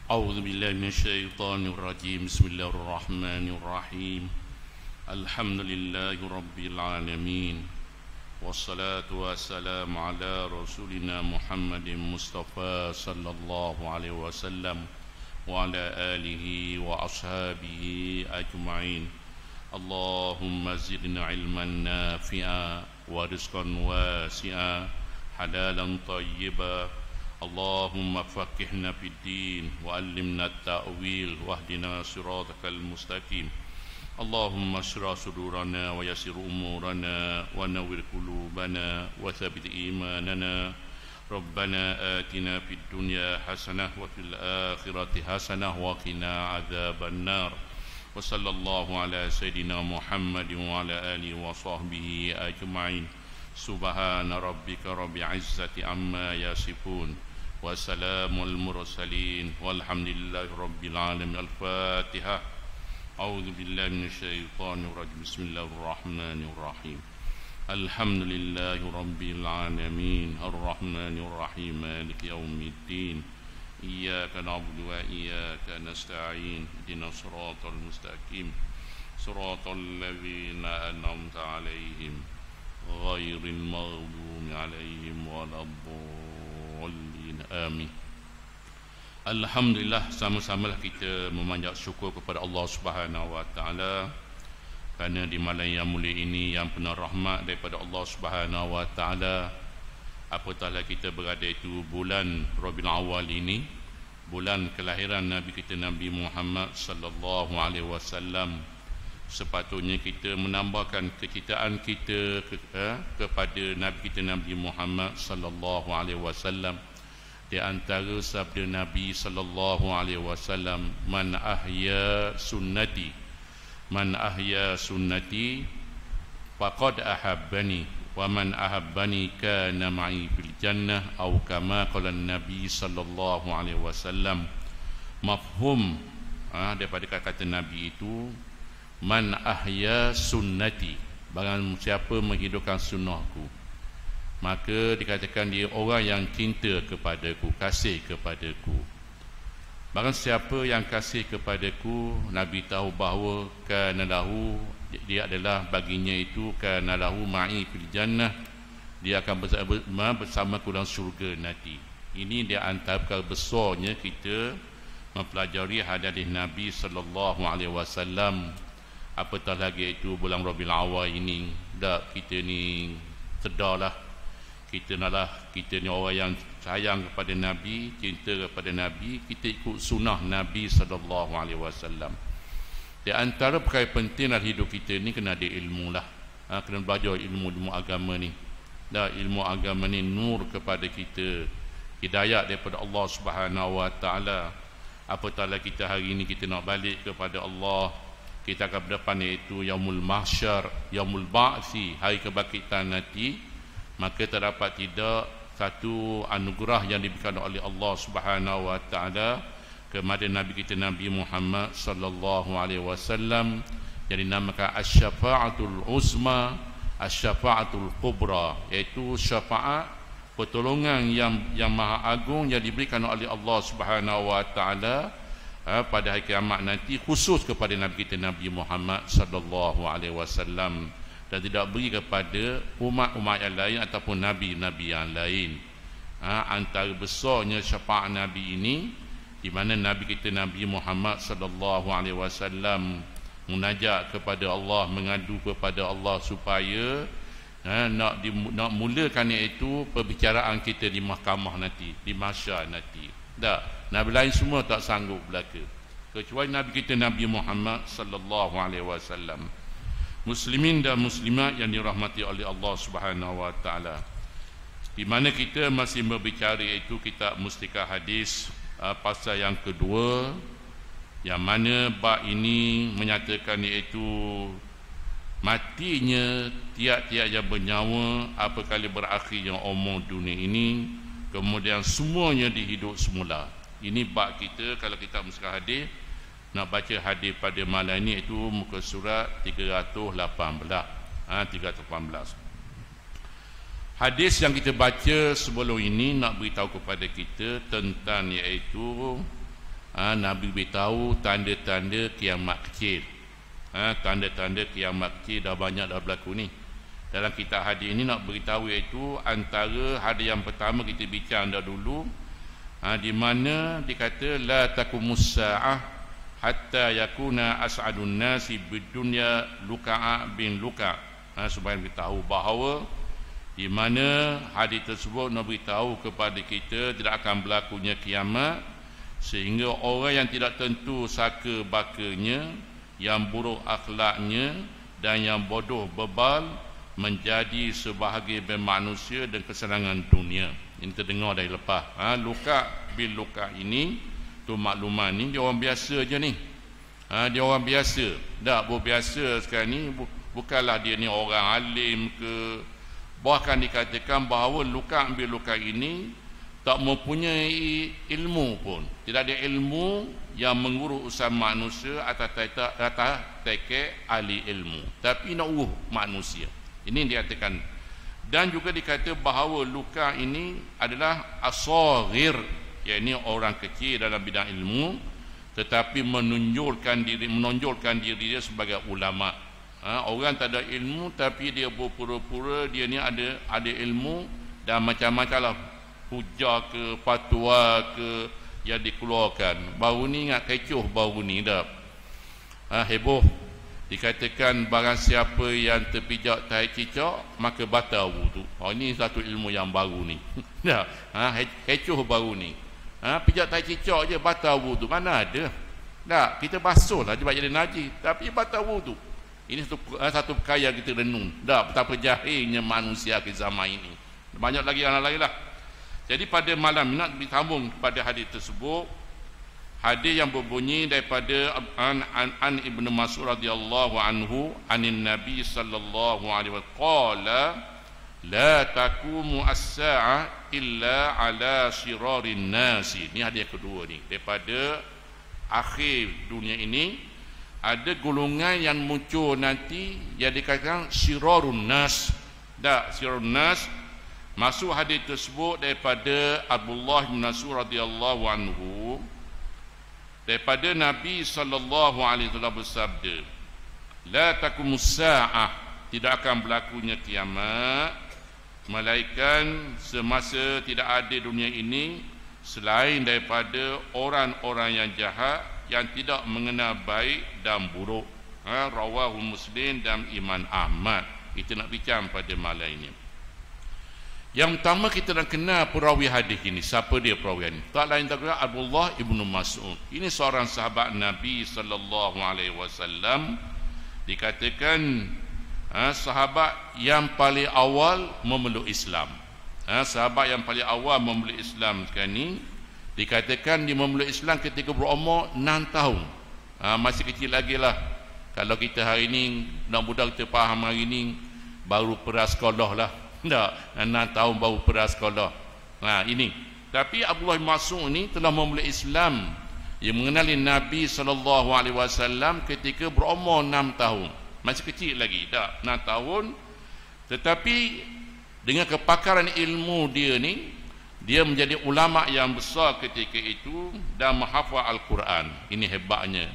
أعوذ بالله من الشيطان الرجيم بسم الله الرحمن الرحيم الحمد لله رب العالمين والصلاة والسلام على رسولنا محمد مصطفى صلى الله عليه وسلم وعلى آله وأصحابه أجمعين اللهم زدنا علما نافعا ورزقا واسعا حلالا طيبا اللهم فقهنا في الدين وعلمنا التأويل واهدنا صراطك المستقيم اللهم اشرح صدورنا ويسر أمورنا ونور قلوبنا وثبت إيماننا ربنا آتنا في الدنيا حسنة وفي الآخرة حسنة وقنا عذاب النار وصلى الله على سيدنا محمد وعلى آله وصحبه أجمعين سبحان ربك رب العزة عما يصفون وسلام المرسلين والحمد لله رب العالمين الفاتحة أعوذ بالله من الشيطان الرجيم بسم الله الرحمن الرحيم الحمد لله رب العالمين الرحمن الرحيم مالك يوم الدين إياك نعبد وإياك نستعين اهدنا الصراط المستقيم صراط الذين أنعمت عليهم غير المغضوب عليهم ولا الضالين آمين. Alhamdulillah, sama-samalah kita memanjat syukur kepada Allah Subhanahu wa taala kerana di malam yang mulia ini yang penuh rahmat daripada Allah Subhanahu wa taala, apatah kita berada itu bulan Rabiul Awal ini, bulan kelahiran Nabi kita Nabi Muhammad sallallahu alaihi wasallam. Sepatutnya kita menambahkan kecintaan kita kepada Nabi kita Nabi Muhammad sallallahu alaihi wasallam. Di antara sabda Nabi sallallahu alaihi wasallam, man ahya sunnati faqad ahabbani wa man ahabbani kana ma'i fil jannah atau kama qala Nabi sallallahu alaihi wasallam. Mafhum daripada kata Nabi itu, man ahya sunnati, barang siapa menghidupkan sunnahku, maka dikatakan dia orang yang cinta kepadaku, kasih kepadaku. Barang siapa yang kasih kepadaku, Nabi tahu bahawa kana lahu, dia adalah baginya itu kana lahu ma'i fil jannah, dia akan bersamaku dalam syurga nanti. Ini dia antara perkara besarnya kita mempelajari hadis Nabi sallallahu alaihi wasallam. Apatah lagi itu bulan Rabiul Awal ini, dak kita ni sedarlah, kita ni orang yang sayang kepada Nabi, cinta kepada Nabi, kita ikut sunnah Nabi sallallahu alaihi wasallam. Di antara perkara penting dalam hidup kita ni kena ada ilmu lah. Kena belajar ilmu agama ni. Dah, ilmu agama ni nur kepada kita, hidayah daripada Allah Subhanahu wa taala. Apatah kita hari ini kita nak balik kepada Allah, kita akan berdepan iaitu yaumul mahsyar, yaumul ba'thi, hari kebangkitan nanti. Maka terdapat tidak satu anugerah yang diberikan oleh Allah Subhanahu wa taala kepada Nabi kita Nabi Muhammad sallallahu alaihi wasallam yang dinamakan asy-syafa'atul uzma, asy-syafa'atul kubra, iaitu syafaat, pertolongan yang maha agung yang diberikan oleh Allah Subhanahu wa taala pada hari kiamat nanti, khusus kepada Nabi kita Nabi Muhammad sallallahu alaihi wasallam, dan tidak beri kepada umat-umat yang lain ataupun nabi-nabi yang lain. Antara besarnya syafaat Nabi ini, di mana Nabi kita Nabi Muhammad sallallahu alaihi wasallam munajat kepada Allah, mengadu kepada Allah supaya nak mulakan iaitu perbicaraan kita di mahkamah nanti, di mahsyar nanti. Tak, nabi lain semua tak sanggup belaka, kecuali Nabi kita Nabi Muhammad sallallahu alaihi wasallam. Muslimin dan muslimat yang dirahmati oleh Allah Subhanahu wa taala, di mana kita masih berbicara iaitu kitab Mustikah Hadis, pasal yang kedua, yang mana bab ini menyatakan iaitu matinya tiap-tiap yang bernyawa apabila berakhirnya umur dunia ini, kemudian semuanya dihidup semula. Ini bab kita kalau kita Mustikah Hadis. Nak baca hadis pada malam ini iaitu muka surat 318. 318. Hadis yang kita baca sebelum ini nak beritahu kepada kita tentang iaitu Nabi beritahu tanda-tanda kiamat kecil. Tanda-tanda kiamat kecil dah banyak dah berlaku ni. Dalam kitab hadis ini nak beritahu iaitu antara hadis yang pertama kita bincang dah dulu, di mana dikata la taqumus saah hatta yakuna as'adun nasi bidunya Luka' bin Luka'. Supaya kita tahu bahawa di mana hadis tersebut nak beritahu kepada kita tidak akan berlakunya kiamat, sehingga orang yang tidak tentu saka bakanya, yang buruk akhlaknya dan yang bodoh bebal menjadi sebahagian manusia dan kesenangan dunia. Ini terdengar dari lepas. Luka' bin Luka' ini tu makluman ni dia orang biasa je ni. Dia orang biasa. Tak berbiasa sekarang ni, bukanlah dia ni orang alim ke. Bahkan dikatakan bahawa Luka' bin Luka' ini tak mempunyai ilmu pun. Tidak ada ilmu yang mengurus urusan manusia atas teke ahli ilmu, tapi nak urus manusia. Ini dikatakan. Dan juga dikata bahawa Luka' ini adalah as-saghir, yakni orang kecil dalam bidang ilmu, tetapi menonjolkan diri dia sebagai ulama. Orang tak ada ilmu tapi dia berpura-pura dia ni ada ilmu, dan macam-macam lah hujah ke fatwa ke yang dikeluarkan. Baru ni ingat kecoh, baru ni dah heboh. Dikatakan barang siapa yang terpijak tai cicak maka batal wudu. Ini satu ilmu yang baru ni. Dah, kecoh baru ni. Pijak tai cicak je batal wudu. Mana ada? Tak, kita basuh lah sebab jadi najis, tapi batal wudu. Ini satu perkara yang kita renung. Tak, betapa jahilnya manusia ke zaman ini. Banyak lagi yang lain lah. Jadi pada malam ini nak disambung pada hadis tersebut. Hadis yang berbunyi daripada an Ibnu Mas'ud radhiyallahu anhu anin Nabi sallallahu alaihi wasallam qala la taqumu as-sa'ah illa ala syirarin nasi. Ini hadis kedua ni. Daripada akhir dunia ini ada golongan yang muncul nanti yang dikatakan syirarun nas. Syirarun nas. Masuk hadis tersebut daripada Abdullah bin Mas'ud radhiyallahu anhu, daripada Nabi sallallahu alaihi wasallam bersabda, la taqumus saah, tidak akan berlakunya kiamat melainkan semasa tidak ada dunia ini selain daripada orang-orang yang jahat yang tidak mengenal baik dan buruk. Rawahu Muslim dan Imam Ahmad. Kita nak bincang pada malam ini. Yang pertama kita nak kenal perawi hadis ini. Siapa dia perawi ini? Tak lain tak kira Abdullah ibnu Mas'ud. Ini seorang sahabat Nabi sallallahu alaihi wasallam. Dikatakan sahabat yang paling awal memeluk Islam. Sahabat yang paling awal memeluk Islam sekarang ni, dikatakan dia memeluk Islam ketika berumur 6 tahun. Masih kecil lagi lah. Kalau kita hari ni, budak-budak kita faham hari ni, baru peras sekolah lah. Tak, 6 tahun baru peras sekolah. Ini. Tapi Abdullah bin Mas'ud ni telah memeluk Islam. Dia mengenali Nabi SAW ketika berumur 6 tahun. Masih kecil lagi. Tak, 6 tahun. Tetapi dengan kepakaran ilmu dia ni, dia menjadi ulama yang besar ketika itu dan menghafal Al-Quran. Ini hebatnya.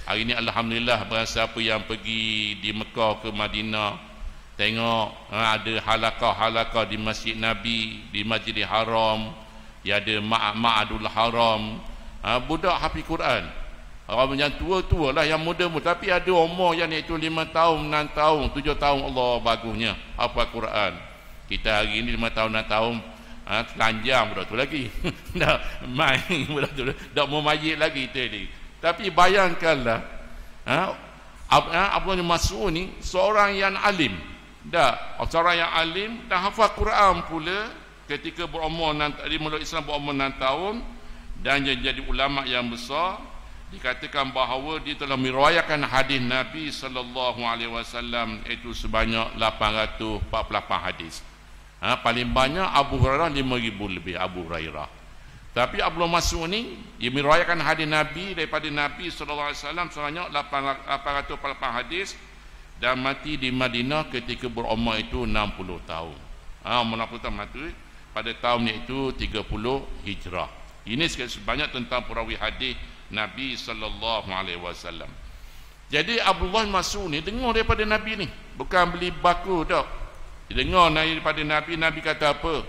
Hari ini alhamdulillah, barang siapa yang pergi di Mekah ke Madinah, tengok ada halaqah-halaqah di Masjid Nabi, di Masjidil Haram, dia ada Ma'adul Haram, budak hafiz Quran. Orang yang tua-tua lah, yang muda-muda, tapi ada umur yang iaitu 5 tahun, 6 tahun, 7 tahun. Allah bagusnya hafal Quran. Kita hari ini 5 tahun, 6 tahun telanjang budak tu lagi. Dah main budak tu, dah mau mayit lagi tadi. Tapi bayangkanlah, Abdullah bin Mas'ud ni seorang yang alim. Seorang yang alim dan hafal Quran pula ketika berumur memeluk Islam berumur 6 tahun, dan jadi ulama yang besar. Dikatakan bahawa dia telah meriwayatkan hadis Nabi sallallahu alaihi wasallam itu sebanyak 848 hadis. Paling banyak Abu Hurairah 5,000 lebih Abu Hurairah. Tapi Abdullah Mas'ud ni dia meriwayatkan hadis Nabi daripada Nabi sallallahu alaihi wasallam sebanyak 848 hadis, dan mati di Madinah ketika berumur itu 60 tahun. Umur 60 tahun mati pada tahun itu 30 Hijrah. Ini sebanyak tentang perawi hadis Nabi sallallahu alaihi wasallam. Jadi Abdullah Mas'ud ni dengar daripada Nabi ni, bukan beli baku dak. Dia dengar daripada Nabi. Nabi kata apa?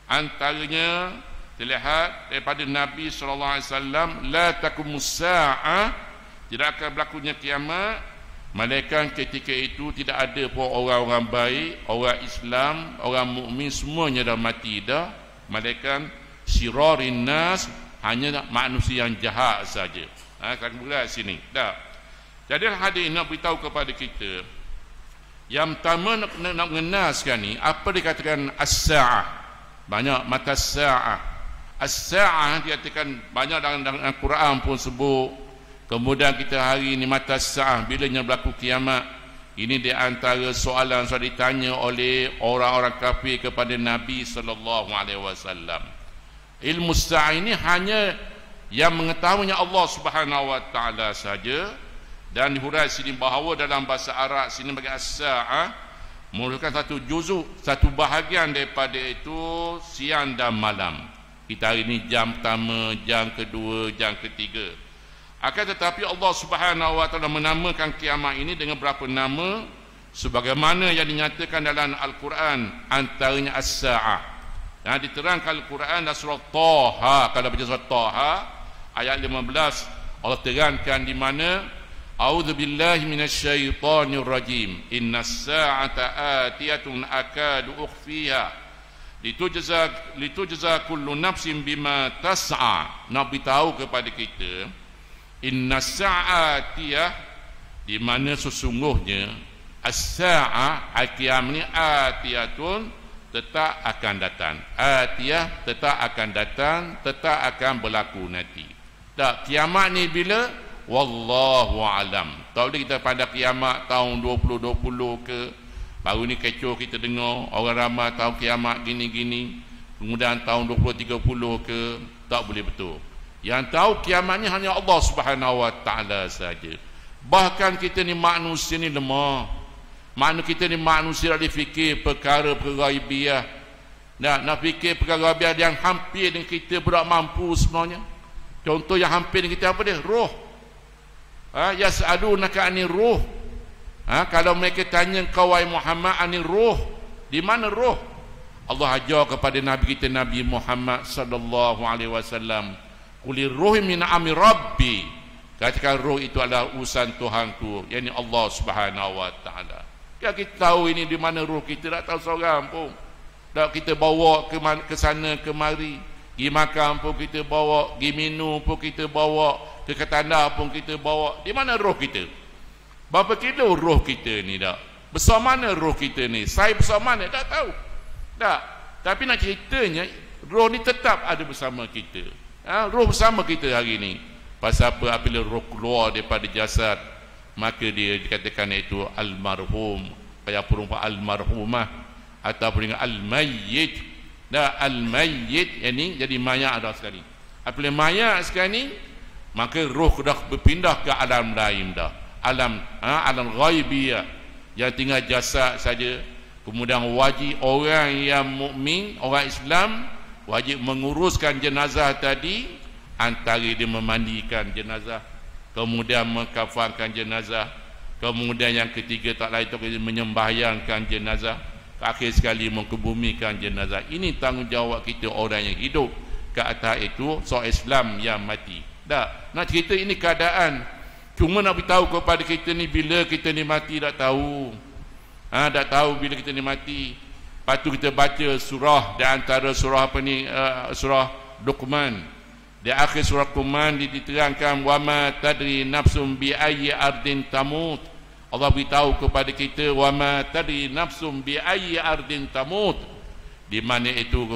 Antaranya terlihat daripada Nabi sallallahu alaihi wasallam, la taqumus saa'ah, tidak akan berlakunya kiamat malaikat ketika itu tidak ada pun orang-orang baik, orang Islam, orang mukmin, semuanya dah mati dah. Malaikat syirarin nas, hanya manusia yang jahat saja. Kan berat sini dah. Jadi hadis ini nak beritahu kepada kita, yang pertama nak mengenal sekarang ni apa dikatakan as-sa'ah. Banyak mata sa'ah. As-sa'ah dikatakan banyak dalam Al-Quran pun sebut. Kemudian kita hari ini mata sa'ah, bilanya berlaku kiamat. Ini di antara soalan yang ditanya oleh orang-orang kafir kepada Nabi sallallahu alaihi wasallam. Ilmu sa'ah ini hanya yang mengetahuinya Allah Subhanahu wa taala saja, dan dihurai sini bahawa dalam bahasa Arab sini bagi as-sa'ah merupakan satu juzuk, satu bahagian daripada itu siang dan malam. Kita hari ini jam pertama, jam kedua, jam ketiga. Akan tetapi Allah Subhanahu wa taala menamakan kiamat ini dengan berapa nama sebagaimana yang dinyatakan dalam Al-Quran, antaranya as-sa'ah. Yang diterangkan Al-Quran dalam surah Taha. Kalau baca surah Taha ayat 15, Allah terangkan di mana a'udzubillahi minasyaitonir rajim, innas sa'ata atiyatun akadu ukhfiha litujza kullu nafsin bima tas'a. Nak beritahu kepada kita innas sa'atiyah, di mana sesungguhnya as-sa'ah al-qiyam ni atiyatun, tetap akan datang. Atiyah tetap akan datang, tetap akan berlaku nanti. Tak, kiamat ni bila? Wallahu alam. Tak boleh kita pada kiamat tahun 2020 ke. Baru ni kecoh kita dengar orang ramai tahu kiamat gini-gini, kemudian tahun 2030 ke. Tak boleh betul. Yang tahu kiamatnya hanya Allah Subhanahu wa taala saja. Bahkan kita ni manusia ni lemah. Makna kita ni manusia nak fikir perkara-perkara ghaibiyah. Nak fikir perkara ghaibiyah yang hampir dengan kita berat mampu sebenarnya. Contoh yang hampir dengan kita apa dia? Roh. Yas'alunaka 'anir ruh. Kalau mereka tanya kau wahai Muhammad anir ruh, di mana roh? Allah ajar kepada Nabi kita Nabi Muhammad sallallahu alaihi wasallam, Qulir ruhi min amri rabbi. Katakan roh itu adalah urusan Tuhanku, yakni Allah Subhanahu wa taala. Ya, kita tahu ini di mana roh kita, tak tahu seorang pun. Tak kita bawa ke sana kemari, pergi makan pun kita bawa, pergi minum pun kita bawa, ke ketanda pun kita bawa. Di mana roh kita? Berapa kilo roh kita ni dak? Besar mana roh kita ni? Saya besar mana? Tak tahu. Tak. Tapi nak ceritanya roh ni tetap ada bersama kita. Roh bersama kita hari ni. Pasal apa? Apabila roh keluar daripada jasad, maka dia dikatakan itu almarhum, kayak perumpamaan almarhumah ataupun dengan al-mayyit. Dah al-mayyit ini jadi mayat dah sekali. Apabila mayat sekarang ni, maka roh dah berpindah ke alam lain dah. Alam ghaibiyah, yang tinggal jasad saja. Kemudian wajib orang yang mukmin, orang Islam wajib menguruskan jenazah tadi. Antara dia memandikan jenazah, kemudian mengkafankan jenazah, kemudian yang ketiga tak lain tu menyembahyangkan jenazah, akhir sekali mengkebumikan jenazah. Ini tanggungjawab kita orang yang hidup ke atas itu, seorang Islam yang mati. Tak nak cerita ini keadaan, cuma nak beritahu kepada kita ni bila kita ni mati tak tahu. Tak tahu bila kita ni mati. Lepas tu kita baca surah, di antara surah apa ni, surah Luqman. Di akhir surah Luqman diterangkan wama tadri nafsum bi ayyi ardin tamut. Allah beritahu kepada kita wama tadri nafsum bi ayyi ardin tamut. Di mana itu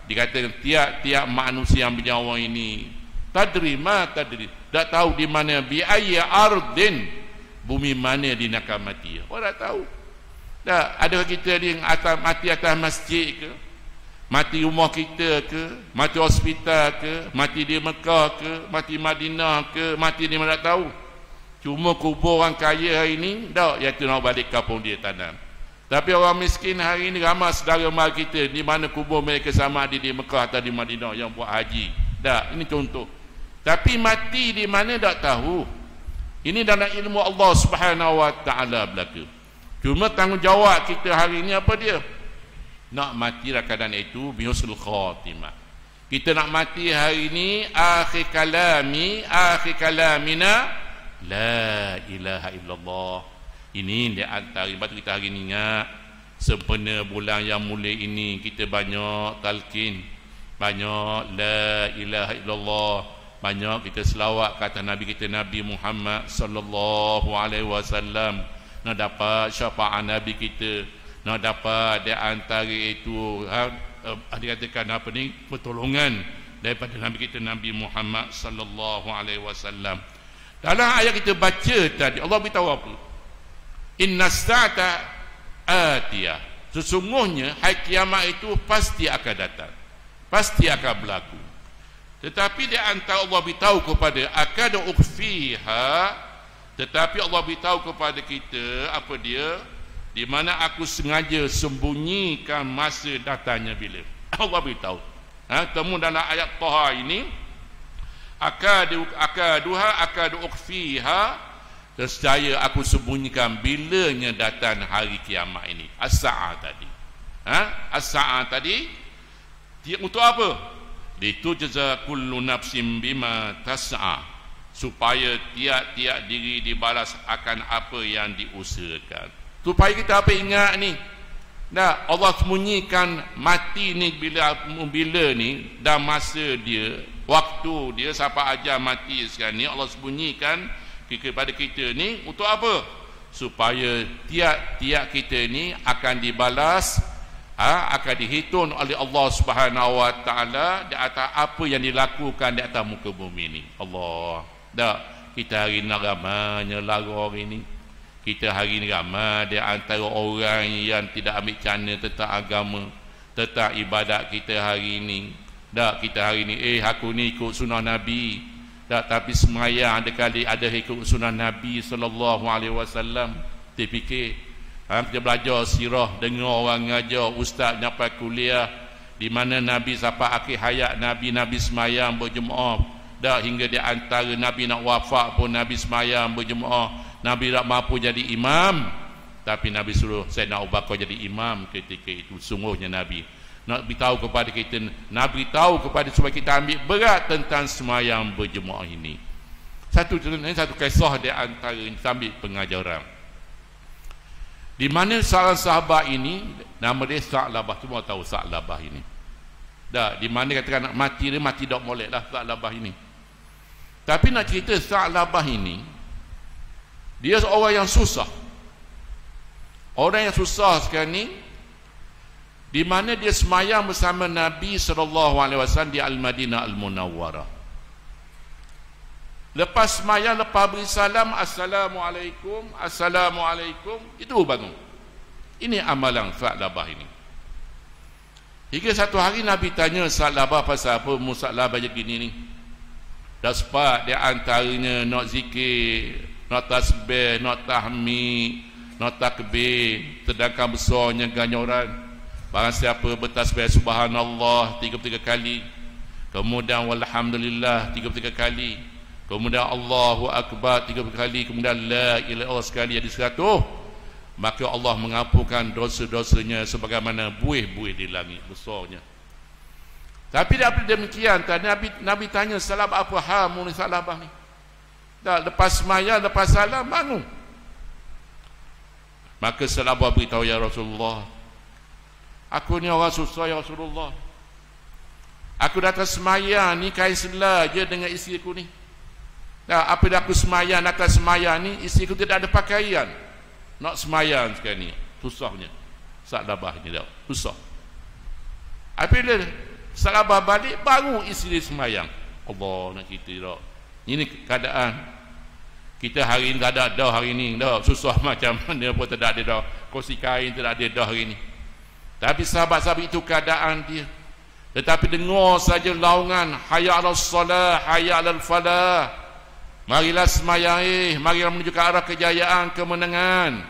dikatakan tiap-tiap manusia yang bernyawa ini tadri ma tadri, tak tahu di mana bi ayyi ardin, bumi mana dia nak mati. Orang tak tahu. Tak ada kita yang mati atas masjid ke, mati rumah kita ke, mati hospital ke, mati di Mekah ke, mati Madinah ke, mati di mana tak tahu. Cuma kubur orang kaya hari ini tak, iaitu nak balik kampung dia tanam. Tapi orang miskin hari ini ramai saudara mara kita, di mana kubur mereka sama ada di Mekah atau di Madinah yang buat haji. Tak, ini contoh. Tapi mati di mana tak tahu. Ini dalam ilmu Allah Subhanahu wa taala belaka. Cuma tanggungjawab kita hari ini apa dia? Nak mati dalam keadaan itu bihusnul khatimah. Kita nak mati hari ini akhir kalamina la ilaha illallah. Ini di antara batu kita hari ini ingat sempena bulan yang mulia ini kita banyak talqin, banyak la ilaha illallah, banyak kita selawat kata Nabi kita Nabi Muhammad sallallahu alaihi wasallam, nak dapat syafaat Nabi kita, nak dapat di antara itu dikatakan apa ni, pertolongan daripada Nabi kita Nabi Muhammad sallallahu alaihi wasallam. Dalam ayat kita baca tadi Allah beritahu apa? Innas sa'ata atiyah. Sesungguhnya hari kiamat itu pasti akan datang, pasti akan berlaku. Tetapi di antara Allah beritahu kepada akadu ukhfiha, tetapi Allah beritahu kepada kita apa dia, di mana aku sengaja sembunyikan masa datangnya bila. Allah beritahu. Temu dalam ayat Taha ini akadu ukhfiha, nescaya aku sembunyikan bilanya datang hari kiamat ini. As-sa'ah tadi. As-sa'ah tadi untuk apa? Litujza kullu nafsin bima tas'a, supaya tiap-tiap diri dibalas akan apa yang diusahakan. Supaya kita apa ingat ni? Nah, Allah sembunyikan mati ni bila ni dan masa dia, waktu dia sampai ajar mati sekarang ni Allah sembunyikan kepada kita ni untuk apa? Supaya tiap-tiap kita ni akan dibalas, akan dihitung oleh Allah Subhanahu wa taala di atas apa yang dilakukan di atas muka bumi ni. Allah. Dak, kita hari ni ramainya lara hari ni. Kita hari ni ramai di antara orang yang tidak ambil cana tentang agama, tentang ibadat kita hari ni. Dak, kita hari ni aku ni ikut sunnah Nabi. Tak, tapi semayang ada kali ada ikut sunnah Nabi sallallahu alaihi wasallam. Dia fikir kita belajar sirah, dengar orang ngajar, ustaz nyampai kuliah di mana Nabi sampai akhir hayat Nabi semayang berjemaah. Dah hingga di antara Nabi nak wafat pun Nabi semayang berjemaah. Nabi tak mampu jadi imam, tapi Nabi suruh Sayyidina Abu Bakar jadi imam ketika itu. Sungguhnya Nabi nak beritahu kepada kita, Nabi tahu kepada supaya kita ambil berat tentang semayang berjemaah ini. Satu kisah di antara sambil pengajaran, di mana seorang sahabat ini nama dia Sa'labah. Semua tahu Sa'labah ini. Dah, di mana katakan nak mati dia mati tak molek lah Sa'labah ini. Tapi nak cerita Sa'labah ini, dia seorang yang susah. Orang yang susah sekarang ni, di mana dia semayang bersama Nabi SAW di Al-Madinah Al-Munawwarah. Lepas semayang, lepas beri salam, Assalamualaikum, Assalamualaikum, itu bangun. Ini amalan Sa'labah ini. Hingga satu hari Nabi tanya Sa'labah, pasal apa Sa'labah je gini ni? Dah sempat di antaranya nak zikir, nak tasbih, nak tahmid, nak takbir, sedangkan besarnya ganyoran. Barang siapa bertasbih subhanallah 33 kali, kemudian walhamdulillah 33 kali, kemudian Allahu akbar 33 kali, kemudian la ilaha illallah sekali, jadi 100, maka Allah mengampunkan dosa-dosanya sebagaimana buih-buih di langit besarnya. Tapi daripada demikian Nabi tanya Sa'labah, apa hal mu ni Sa'labah ni? Dah lepas semaya, lepas salam bangun. Maka Sa'labah beritahu, ya Rasulullah, aku ni orang susah ya Rasulullah. Aku datang semayang ni kain selah je dengan isteri aku ni. Nah, apabila aku semayang, datang semayang ni isteri aku tidak ada pakaian. Nak semayang sekarang ni susahnya. Sa'labah ni dah susah. Apabila Sa'labah balik, baru isteri semayang. Allah nak kita dah. Ini keadaan kita hari ni. Tak ada dah hari ni dah. Susah macam mana pun tak ada dah. Kursi kain tak ada dah hari ni. Tapi sahabat-sahabat itu keadaan dia. Tetapi dengar saja laungan hayya 'alas salah, hayya 'alal falah. Marilah semayang, marilah menuju ke arah kejayaan, kemenangan.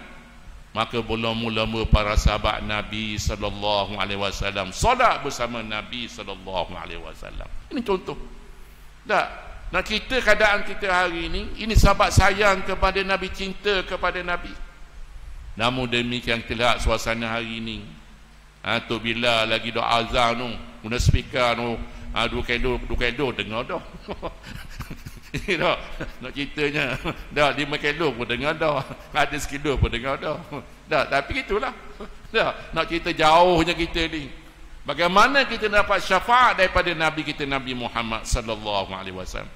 Maka mula-mula para sahabat Nabi sallallahu alaihi wasallam solat bersama Nabi sallallahu alaihi wasallam. Ini contoh. Tak, Nak cerita keadaan kita hari ini sahabat sayang kepada Nabi, cinta kepada Nabi. Namun demikian kita lihat suasana hari ini. Tok Bilal lagi doa azan tu, guna speaker tu, dua kilo dengar dah. Nak ceritanya dah 5 kilo pun dengar dah, ada sekilo pun dengar dah. Tapi itulah nak cerita jauhnya kita ni, bagaimana kita dapat syafaat daripada Nabi kita, Nabi Muhammad sallallahu alaihi wasallam.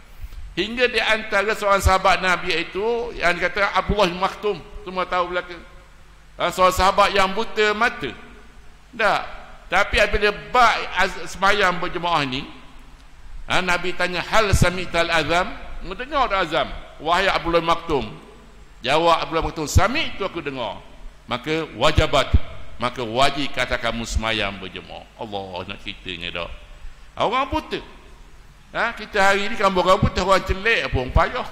Hingga di antara seorang sahabat Nabi itu yang dikata Abdullah bin Maktum, semua tahu belaka, seorang sahabat yang buta mata. Tapi apabila sembahyang berjemaah ni, Nabi tanya, hal sami'tal azam, mendengar tak azam wahai Abdullah bin Maktum? Jawab Abdullah bin Maktum, sami' itu aku dengar. Maka wajib kata kamu sembahyang berjemaah. Allah nak ceritanya dah. Orang buta. Kita hari ni kan orang buta, orang celik pun payah.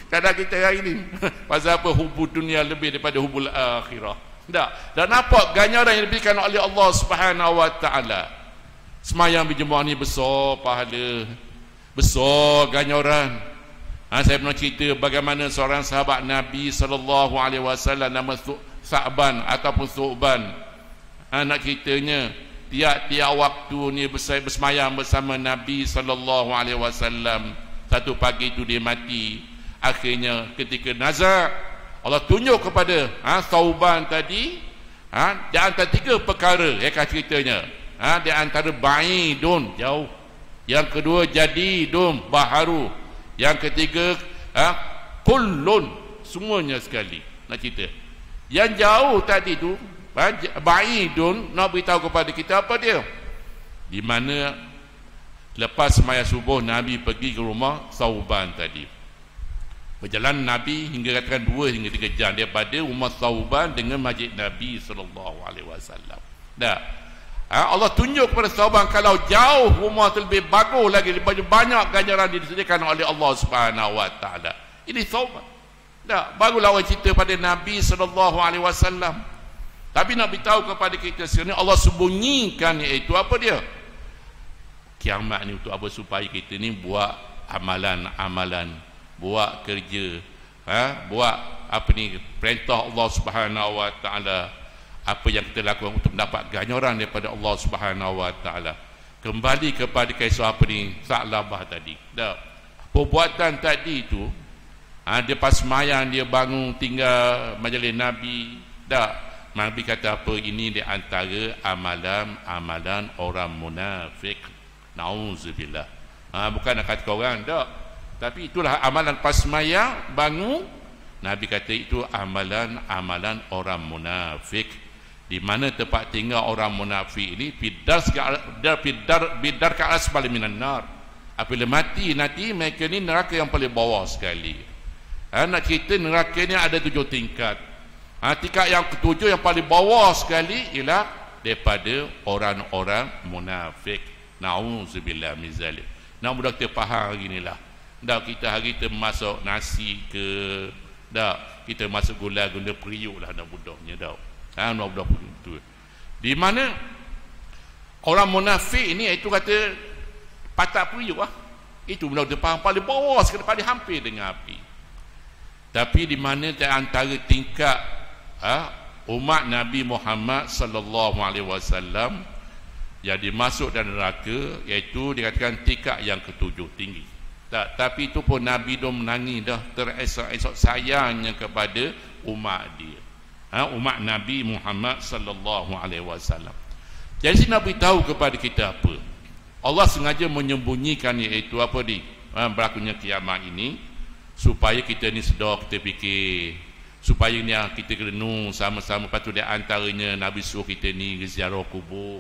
Kadang kita hari ni pasal apa, hubud dunia lebih daripada hubul akhirah. Dan nampak ganjaran yang diberikan oleh Allah Subhanahu wa taala. Sembahyang berjemaah ni besar pahala, besar ganjaran. Saya pernah cerita bagaimana seorang sahabat Nabi sallallahu alaihi wasallam nama Sa'ban ataupun Thu'ban. Nak ceritanya tiap-tiap waktu ni bersemayam bersama Nabi sallallahu alaihi wasallam. Satu pagi itu dia mati. Akhirnya ketika nazar, Allah tunjuk kepada Thu'ban tadi, di antara 3 perkara ceritanya. Di antara ba'idun, jauh. Yang kedua jadidun, baharu. Yang ketiga kullun, semuanya sekali. Nak cerita yang jauh tadi tu, ba'idun, nak beritahu kepada kita apa dia, di mana lepas sembahyang subuh Nabi pergi ke rumah Thu'ban tadi. Berjalan Nabi hingga katakan 2 hingga 3 jam daripada rumah Thu'ban dengan masjid Nabi sallallahu alaihi wasallam. Allah tunjuk kepada Thu'ban kalau jauh rumah tu lebih bagus lagi, lebih banyak ganjaran disediakan oleh Allah Subhanahu wa taala. Ini Thu'ban. Barulah orang cerita pada Nabi sallallahu alaihi wasallam. Tapi nak beritahu kepada kita sekarang Allah sembunyikan, iaitu apa dia? Kiamat ni untuk apa? Supaya kita ni buat amalan-amalan, buat kerja, buat apa ni, perintah Allah Subhanahu wa taala, apa yang kita lakukan untuk mendapat ganjaran daripada Allah Subhanahu wa taala. Kembali kepada kisah apa ni, Sa'labah tadi. Perbuatan tadi tu, dia pas semayang dia bangun tinggal majlis Nabi. Nabi kata apa, ini di antara amalan orang munafik. Nauzubillah. Bukan nak kata orang, tapi itulah amalan pas semayang bangun. Nabi kata itu amalan orang munafik. Di mana tempat tinggal orang munafik ini, bidar ke asfal minan nar. Apabila mati nanti mereka ni neraka yang paling bawah sekali. Nak cerita neraka ni ada 7 tingkat. Tingkat yang ke-7 yang paling bawah sekali ialah daripada orang-orang munafik. Nauzubillah min zalik. Nak mudah kita faham hari ni lah. Kita hari kita masuk nasi ke, kita masuk gula-gula periuk lah nak budaknya nak budak tu. Di mana orang munafik ni itu kata patak periuk itu mudah kita faham paling bawah sekali, paling hampir dengan api. Tapi di mana di antara tingkat umat Nabi Muhammad sallallahu alaihi wasallam yang dimasuk dalam neraka, iaitu dikatakan tingkat yang ke-7 tinggi. Tapi itu pun Nabi dah menangis dah, teresok-esok sayangnya kepada umat dia, umat Nabi Muhammad sallallahu alaihi wasallam. Jadi Nabi tahu kepada kita apa? Allah sengaja menyembunyikan, iaitu apa di berlakunya kiamat ini, supaya kita ni sedar, kita fikir, supaya ni kita renung sama-sama. Lepas tu di antaranya Nabi suruh kita ni ziarah kubur.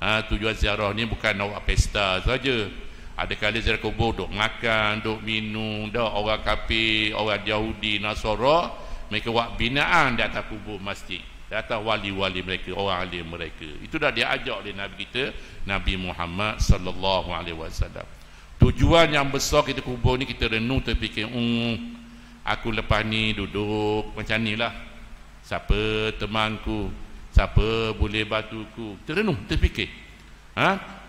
Tujuan ziarah ni bukan nak buat pesta saja. Ada kali ziarah kubur duk makan, duk minum, orang kafir, orang Yahudi, Nasara, mereka buat binaan di atas kubur masjid, di atas wali-wali mereka, orang alim mereka. Itu dah diajak oleh Nabi kita, Nabi Muhammad sallallahu alaihi wasallam. Tujuan yang besar kita kubur ni, kita renung terfikir, aku lepas ni duduk macam ni lah, siapa temanku, siapa boleh bantuku, terenung terfikir.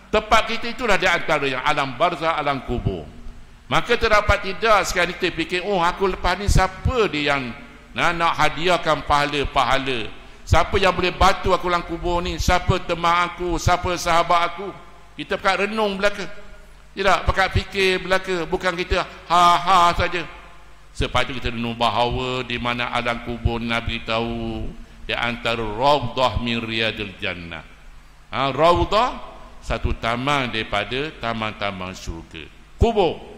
Tempat kita itulah di antara yang alam barzah, alam kubur. Maka terdapat tidak sekarang kita fikir, oh aku lepas ni siapa dia yang nak hadiahkan pahala-pahala, siapa yang boleh bantu aku dalam kubur ni, siapa teman aku, siapa sahabat aku. Kita pakat renung belaka, tidak pakat fikir belaka, bukan kita ha-ha saja. Sebab itu kita renung bahawa di mana alam kubur Nabi tahu di antara raudhah min riyadil jannah. Raudhah satu taman daripada taman-taman syurga. Kubur.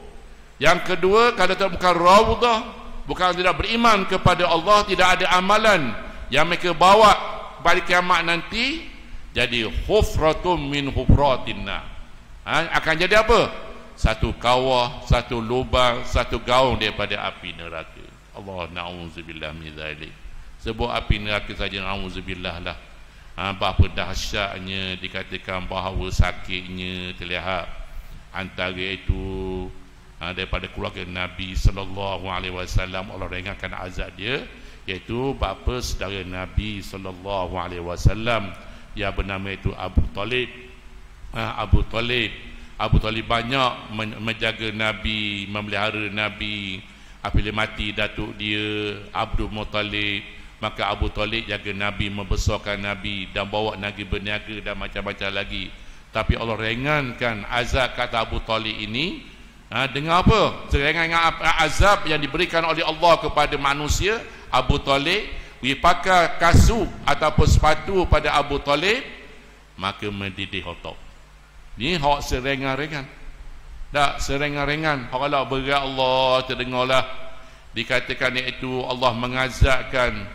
Yang kedua, kalau tak bukan raudhah, bukan tidak beriman kepada Allah, tidak ada amalan yang mereka bawa pada kiamat nanti, jadi hufratum min hufratinna. Akan jadi apa? Satu kawah, satu lubang, satu gaung daripada api neraka. Allah na'udzubillah min zalik. Sebut api neraka saja, na'udzubillah lah. Berapa dahsyatnya, dikatakan bahawa sakitnya terlihat. Antara itu daripada keluarga Nabi sallallahu alaihi wasallam, Allah ringankan azab dia, iaitu bapa saudara Nabi sallallahu alaihi wasallam yang bernama itu Abu Talib. Abu Talib banyak menjaga Nabi, memelihara Nabi. Apabila mati datuk dia Abdul Muttalib, maka Abu Talib jaga Nabi, membesarkan Nabi dan bawa Nabi berniaga dan macam-macam lagi. Tapi Allah ringankan azab kata Abu Talib ini dengan apa? Dengan azab yang diberikan oleh Allah kepada manusia. Abu Talib pakai kasut ataupun sepatu pada Abu Talib, maka mendidih otak. Ni hak seringan-ringan. Tak seringan-ringan. Hak Allah berat Allah terdengarlah. Dikatakan iaitu Allah mengazabkan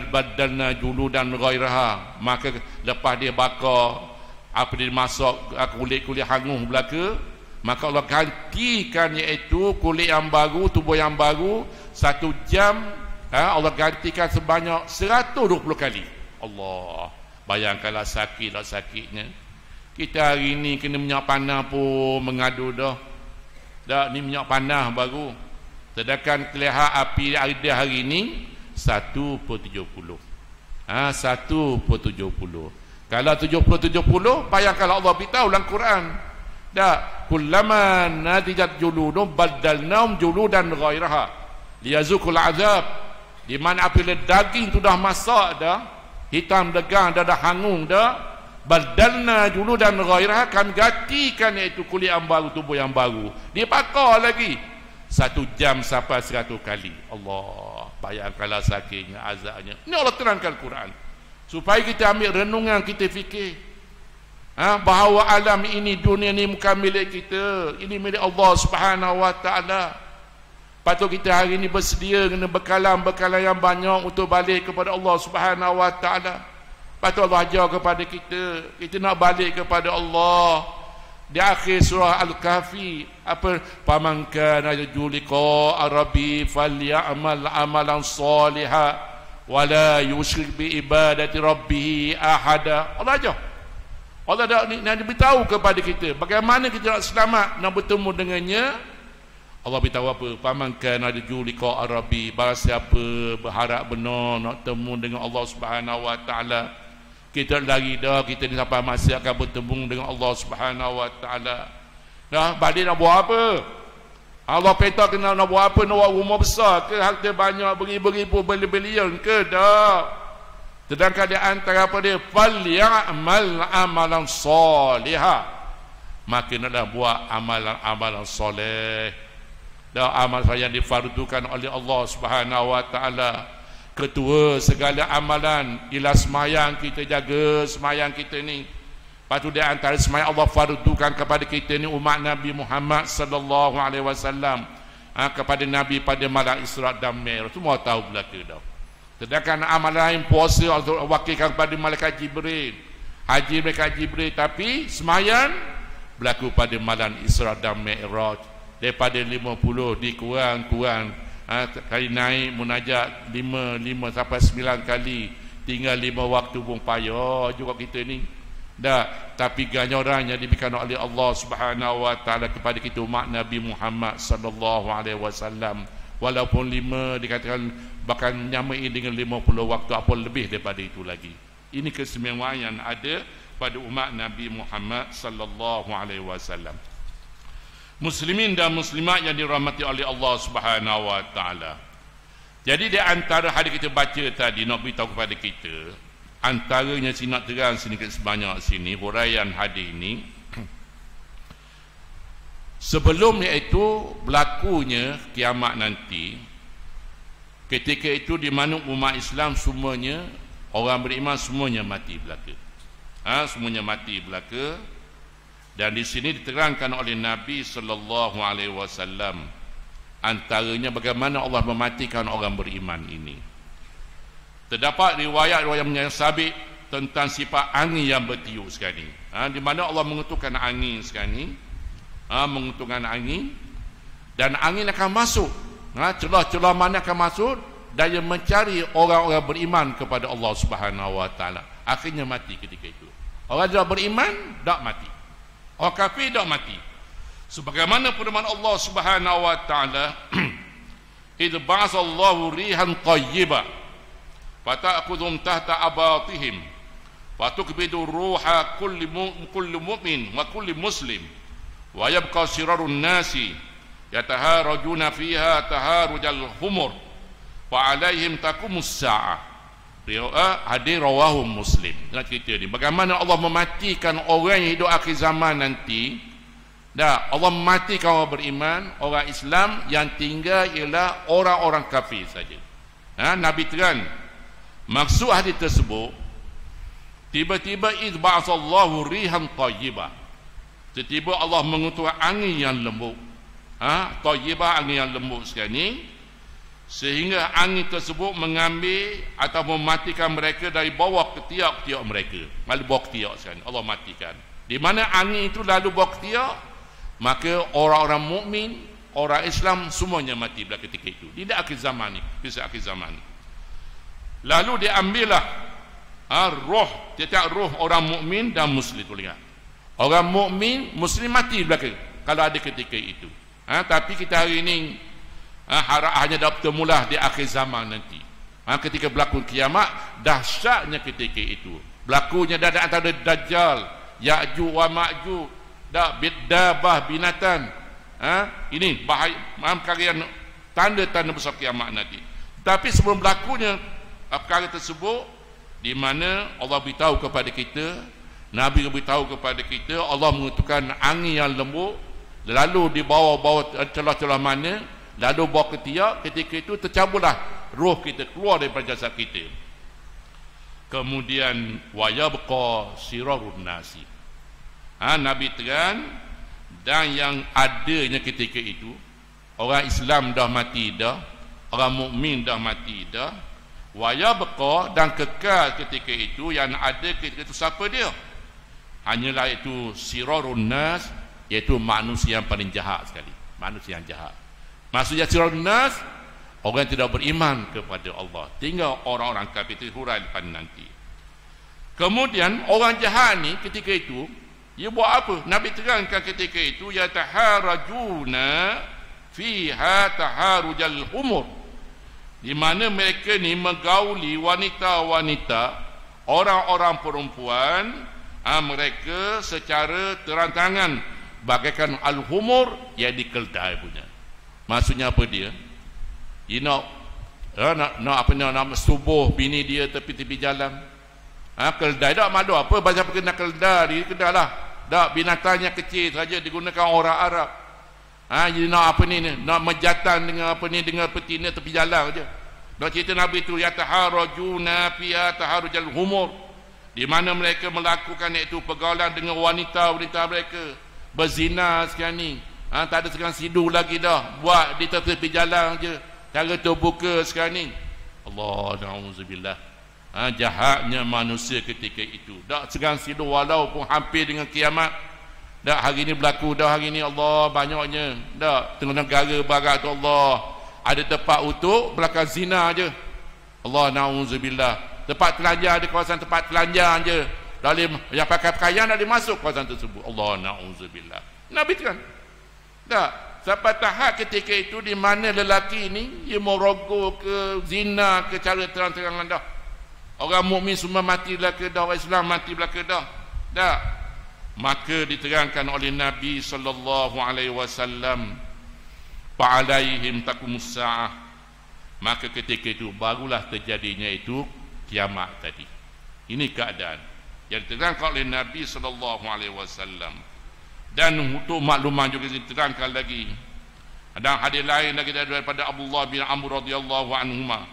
badalna juludan ghairaha. Maka lepas dia bakar, apa dia masak kulit-kulit hangus belaka, maka Allah gantikan iaitu kulit yang baru, tubuh yang baru. 1 jam Allah gantikan sebanyak 120 kali. Allah, bayangkanlah sakitnya. Kita hari ni kena minyak panas pun mengadu dah. Dah ni minyak panas baru. Sedangkan kelihatan api hari ni 1/70. 1/70. Kalau 70/70, bayangkanlah Allah beritahu dalam Quran. Dah kullama nadijat juludum badalnaum juludan ghairaha liyazuqul azab. Di mana apabila daging tu dah masak dah, hitam degang dah hangung dah, badalna juludan ghairaha, kami gantikan iaitu kulit yang baru, tubuh yang baru. Dia bakar lagi 1 jam sampai 100 kali. Allah, bayangkanlah sakitnya, azabnya. Ini Allah terangkan Quran supaya kita ambil renungan, kita fikir bahawa alam ini, dunia ini bukan milik kita, ini milik Allah Subhanahu wa ta'ala. Patut kita hari ini bersedia dengan bekalan yang banyak untuk balik kepada Allah Subhanahu wa ta'ala. Patut Allah ajar kepada kita nak balik kepada Allah. Di akhir surah Al-Kahfi, apa? Faman kana yarju liqa'a rabbi falyamal amalan salihan wala yusyrik bi ibadati rabbih ahada. Allah ajar. Allah nak beritahu kepada kita bagaimana kita nak selamat, nak bertemu dengannya. Allah beritahu apa? Faman kana yarju liqa'a rabbi, barang siapa berharap benar nak temu dengan Allah Subhanahu wa ta'ala. Kita lari dah, kita ni sampai masih akan bertemu dengan Allah Subhanahu wa ta'ala. Dah balik nak buat apa? Allah perintah kena nak buat apa? Nak buat rumah besar ke, harta banyak beribu-ribu bilion ke? Dah. Sedangkan di antara apa dia, falyamal amalan salihah, maka naklah buat amalan soleh. Dan amal yang difardukan oleh Allah Subhanahu wa ta'ala. Ketua segala amalan ialah semayang. Kita jaga semayang kita ni. Lepas tu di antara semayang Allah fardukan kepada kita ni umat Nabi Muhammad sallallahu alaihi wasallam, kepada Nabi pada malam Isra dan Mi'raj. Semua tahu belaka dah. Sedangkan amalan lain puasa Allah wakilkan kepada malaikat Jibril, haji malaikat Jibril. Tapi semayang berlaku pada malam Isra dan Mi'raj. Daripada 50 dikurang-kurang, kali naik munajat 5 sampai 9 kali, tinggal 5 waktu pun payah juga kita ni. Dah, tapi ganjaran yang diberikan oleh Allah Subhanahu wa ta'ala kepada kita umat Nabi Muhammad sallallahu alaihi wasallam, walaupun 5 dikatakan bahkan nyamai dengan 50 waktu, apa lebih daripada itu lagi. Ini keistimewaan yang ada pada umat Nabi Muhammad sallallahu alaihi wasallam. Muslimin dan muslimat yang dirahmati oleh Allah Subhanahu wa taala. Jadi di antara hadis kita baca tadi nak beritahu kepada kita, antaranya sini nak terang sedikit sebanyak sini huraian hadis ini. Sebelum iaitu berlakunya kiamat nanti, ketika itu di mana umat Islam semuanya, orang beriman semuanya mati belaka. Semuanya mati belaka. Dan di sini diterangkan oleh Nabi sallallahu alaihi wasallam antaranya bagaimana Allah mematikan orang beriman ini. Terdapat riwayat-riwayat yang sabit tentang sifat angin yang bertiup sekarang ini. Di mana Allah mengutukkan angin sekarang ini. Mengutukkan angin, dan angin akan masuk. Celah-celah mana akan masuk, dan yang mencari orang-orang beriman kepada Allah Subhanahu wa taala. Akhirnya mati ketika itu. Orang yang beriman tak mati. Orang kafir tak mati. Sebagaimana firman Allah Subhanahu wa taala, "Idz ba'atsallahu rihan thayyibah fata'khudhum tahta abatihim wa tukbidu ruha kulli mu'min wa kulli muslim wa yabqa sirarun nasi yataharajuna fiha taharujal humur wa alaihim taqumus sa'ah." Hadis rawahu Muslim. Nak cerita ni bagaimana Allah mematikan orang yang hidup akhir zaman nanti. Allah mematikan orang beriman, orang Islam, yang tinggal ialah orang-orang kafir saja. Nabi terang maksud hadis tersebut, tiba-tiba iz ba'atsallahu rihan thayyibah, tiba-tiba Allah mengutus angin yang lembut. Thayyibah, angin yang lembut sekarang ni, sehingga angin tersebut mengambil atau mematikan mereka dari bawah ketiak-ketiak mereka. Lalu bawah ketiak sekarang Allah matikan. Di mana angin itu lalu bawah ketiak, maka orang-orang mukmin, orang Islam semuanya mati pada ketika itu. Di akhir zaman ni, bisa akhir zaman ni. Lalu diambillah roh, tiap roh orang mukmin dan muslim. Orang mukmin, muslim mati belaka kalau ada ketika itu. Tapi kita hari ini hanya dapat bertemulah di akhir zaman nanti. Ketika berlaku kiamat, dahsyatnya ketika itu. Berlakunya dah antara Dajjal, Ya'juj wa Ma'juj, dabah binatang. Ini bahaya, perkara tanda-tanda besar kiamat nanti. Tapi sebelum berlakunya perkara tersebut, di mana Allah beritahu kepada kita, Nabi beritahu kepada kita, Allah mengutuskan angin yang lembut, lalu di bawah-bawah celah-celah mana, lalu bawa ketiak, ketika itu tercabutlah roh kita keluar daripada jasad kita. Kemudian wayabqa sirarun nasi. Nabi terang, dan yang adanya ketika itu, orang Islam dah mati dah, orang mukmin dah mati dah, wayabqa, dan kekal ketika itu, yang ada ketika itu siapa dia? Hanyalah itu sirarun nas, iaitu manusia yang paling jahat sekali, manusia yang jahat. Maksudnya sirarun nas, orang yang tidak beriman kepada Allah. Tinggal orang-orang kafir itu hurai depan nanti. Kemudian orang jahat ni ketika itu, dia buat apa? Nabi terangkan ketika itu, yataharajuna fiha taharujal humur, di mana mereka ni menggauli wanita-wanita, orang-orang perempuan, mereka secara terang-terangan bagaikan al-humur, yang dikeldai punya. Maksudnya apa dia? Dia nak subuh bini dia tepi-tepi jalan. Keldai tak malu apa bahasa kena keldai, dia kedah lah. Tak, binatangnya kecil saja, digunakan orang Arab. Jadi nak nak menjatan dengan dengan betina tepi jalan saja. Nak cerita Nabi itu, yataharajuna fiha taharujal humur, di mana mereka melakukan iaitu pergaulan dengan wanita-wanita mereka, berzina sekarang ni. Tak ada sekarang sidu lagi dah, buat di tepi jalan je, cara terbuka sekarang ni. Allah na'udzubillah. Jahatnya manusia ketika itu. Tak sekarang sidu walaupun hampir dengan kiamat. Tak hari ni berlaku dah, hari ni Allah banyaknya. Tak tengah negara barat tu Allah ada tempat untuk belakang zina je. Allah na'udzubillah. Tempat telanjang, ada kawasan tempat telanjang je. Dalam yang pakai pakaian dah masuk kawasan tersebut. Allah na'udzubillah. Nabi kan? Tak, sampai tahap ketika itu di mana lelaki ini dia merogoh ke zina ke cara terang-terangan dah. Orang mukmin semua mati belaka dah, orang Islam mati belaka dah. Tak. Maka diterangkan oleh Nabi sallallahu alaihi wasallam, fa'alaihim taqumus saah. Maka ketika itu barulah terjadinya itu kiamat tadi. Ini keadaan yang diterangkan oleh Nabi sallallahu alaihi wasallam. Dan untuk makluman juga diterangkan lagi, ada hadis lain lagi daripada Abdullah bin Amr radhiyallahu anhuma,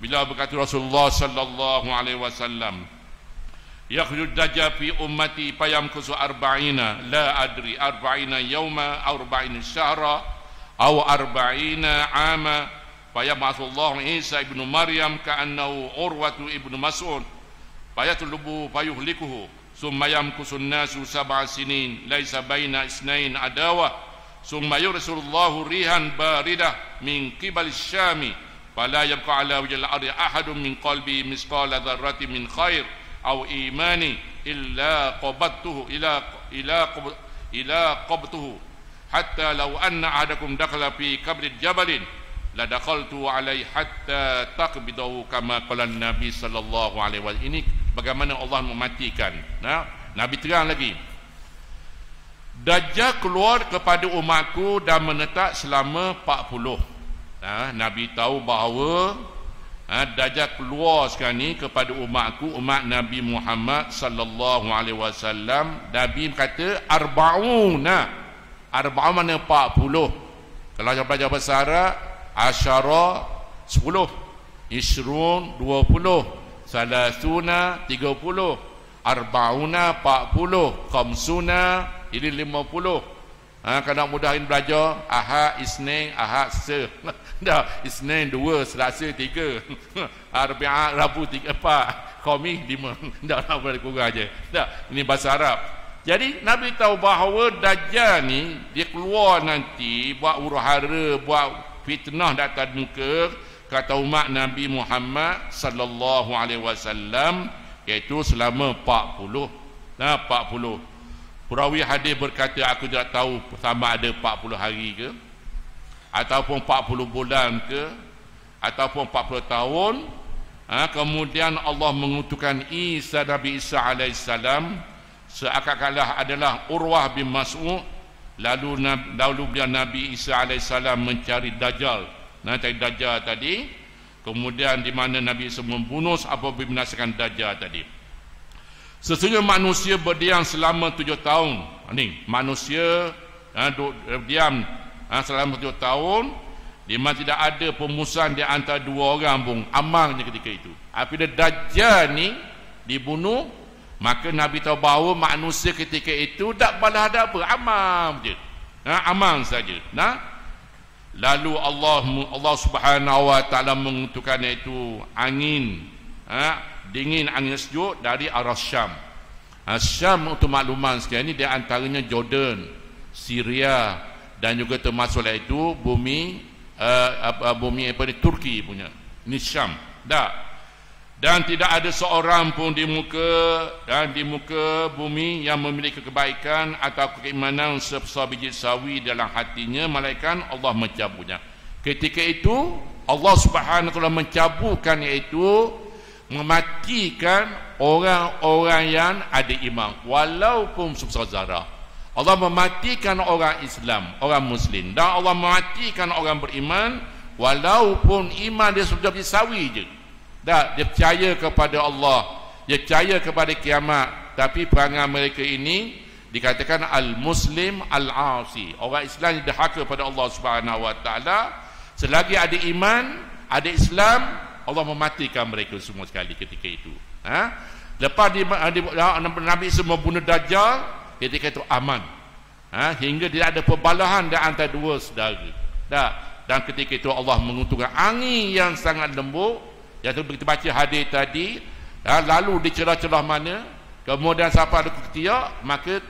bila berkata Rasulullah sallallahu alaihi wasallam, yakhruj dajjal fi ummati fayamkusu arba'ina, la adri arba'ina yawma aw arba'ina syahra aw arba'ina ama, fayab'atsullahu Isa ibnu Maryam ka'annahu Urwatu ibnu Mas'ud fayatlubu fayuhlikuhu, summa yamkusu an-nasu sab'a sinin laisa baina isnain adawah, summa yursilullahu rihan baridah min qibal syami fala yabqa ala wajhil ardi ahadun min qalbi misqala dzarratin min khair aw imani illa qabattuhu ila qabtuhu, hatta law anna ahadakum dakhala fi kabri jabalin la dakhaltu alaihi hatta taqbidahu, kama qala Nabi sallallahu alaihi wasallam. Ini bagaimana Allah mematikan. Nabi terang lagi, Dajjal keluar kepada umatku dan menetap selama 40. Nabi tahu bahawa Dajjal keluar sekarang ni kepada umatku, umat Nabi Muhammad sallallahu alaihi wasallam. Nabi kata arba'una. Arba'un mana 40. Kalau belajar bahasa Arab, asyara 10, isrun 20, salasuna 30, arba'una 40, khamsuna ini 50. Kalau mudahin belajar Ahad, Isnin, Ahad, dah Isnin 2, Selasa 3, Arba'a, Rabu 3, 4, Khamis 5. Dah boleh kurang aje. Dah, ini bahasa Arab. Jadi Nabi tahu bahawa Dajjal ni dia keluar nanti buat huru-hara, buat fitnah di atas muka, kata umat Nabi Muhammad sallallahu alaihi wasallam, iaitu selama 40. 40. Perawi hadis berkata, aku tidak tahu sama ada 40 hari ke, ataupun 40 bulan ke, ataupun 40 tahun. Kemudian Allah mengutuskan Nabi Isa alaihissalam, seakan-akan adalah Urwah bin Mas'ud. Lalu beliau Nabi Isa alaihissalam mencari Dajjal. Cari Dajjal tadi. Kemudian di mana Nabi Isa membunuh apabila membinasakan Dajjal tadi. Sesungguhnya manusia berdiam selama 7 tahun. Ini manusia diam selama 7 tahun, di mana tidak ada pemusuhan di antara dua orang pun. Amannya ketika itu. Apabila Dajjal ni dibunuh, maka Nabi tahu bahawa manusia ketika itu tak balas ada apa, aman je. Aman saja. Lalu Allah Subhanahu wa taala mengutuskan itu angin, dingin, angin sejuk dari arah Syam. Syam untuk makluman sekarang ini di antaranya Jordan, Syria, dan juga termasuk itu bumi Turki punya. Ini Syam. Dan tidak ada seorang pun di muka bumi yang memiliki kebaikan atau keimanan sebesar biji sawi dalam hatinya, melainkan Allah mencabutnya. Ketika itu Allah Subhanahu wa taala mencabutkan, iaitu mematikan orang-orang yang ada iman walaupun sebesar zarah. Allah mematikan orang Islam, orang Muslim, dan Allah mematikan orang beriman walaupun iman dia sudah disawi je. Dia percaya kepada Allah, dia percaya kepada kiamat, tapi perangai mereka ini dikatakan al-muslim al-asi, orang Islam yang derhaka pada Allah Subhanahu wa taala. Selagi ada iman, ada Islam, Allah mematikan mereka semua sekali ketika itu. Lepas Nabi semua bunuh Dajjal, ketika itu aman. Hingga tidak ada perbalahan di antara dua saudara. Dan ketika itu Allah mengutuskan angin yang sangat lembut. Yang tu kita baca hadis tadi, lalu di celah-celah mana, kemudian siapa ada ketiak, maka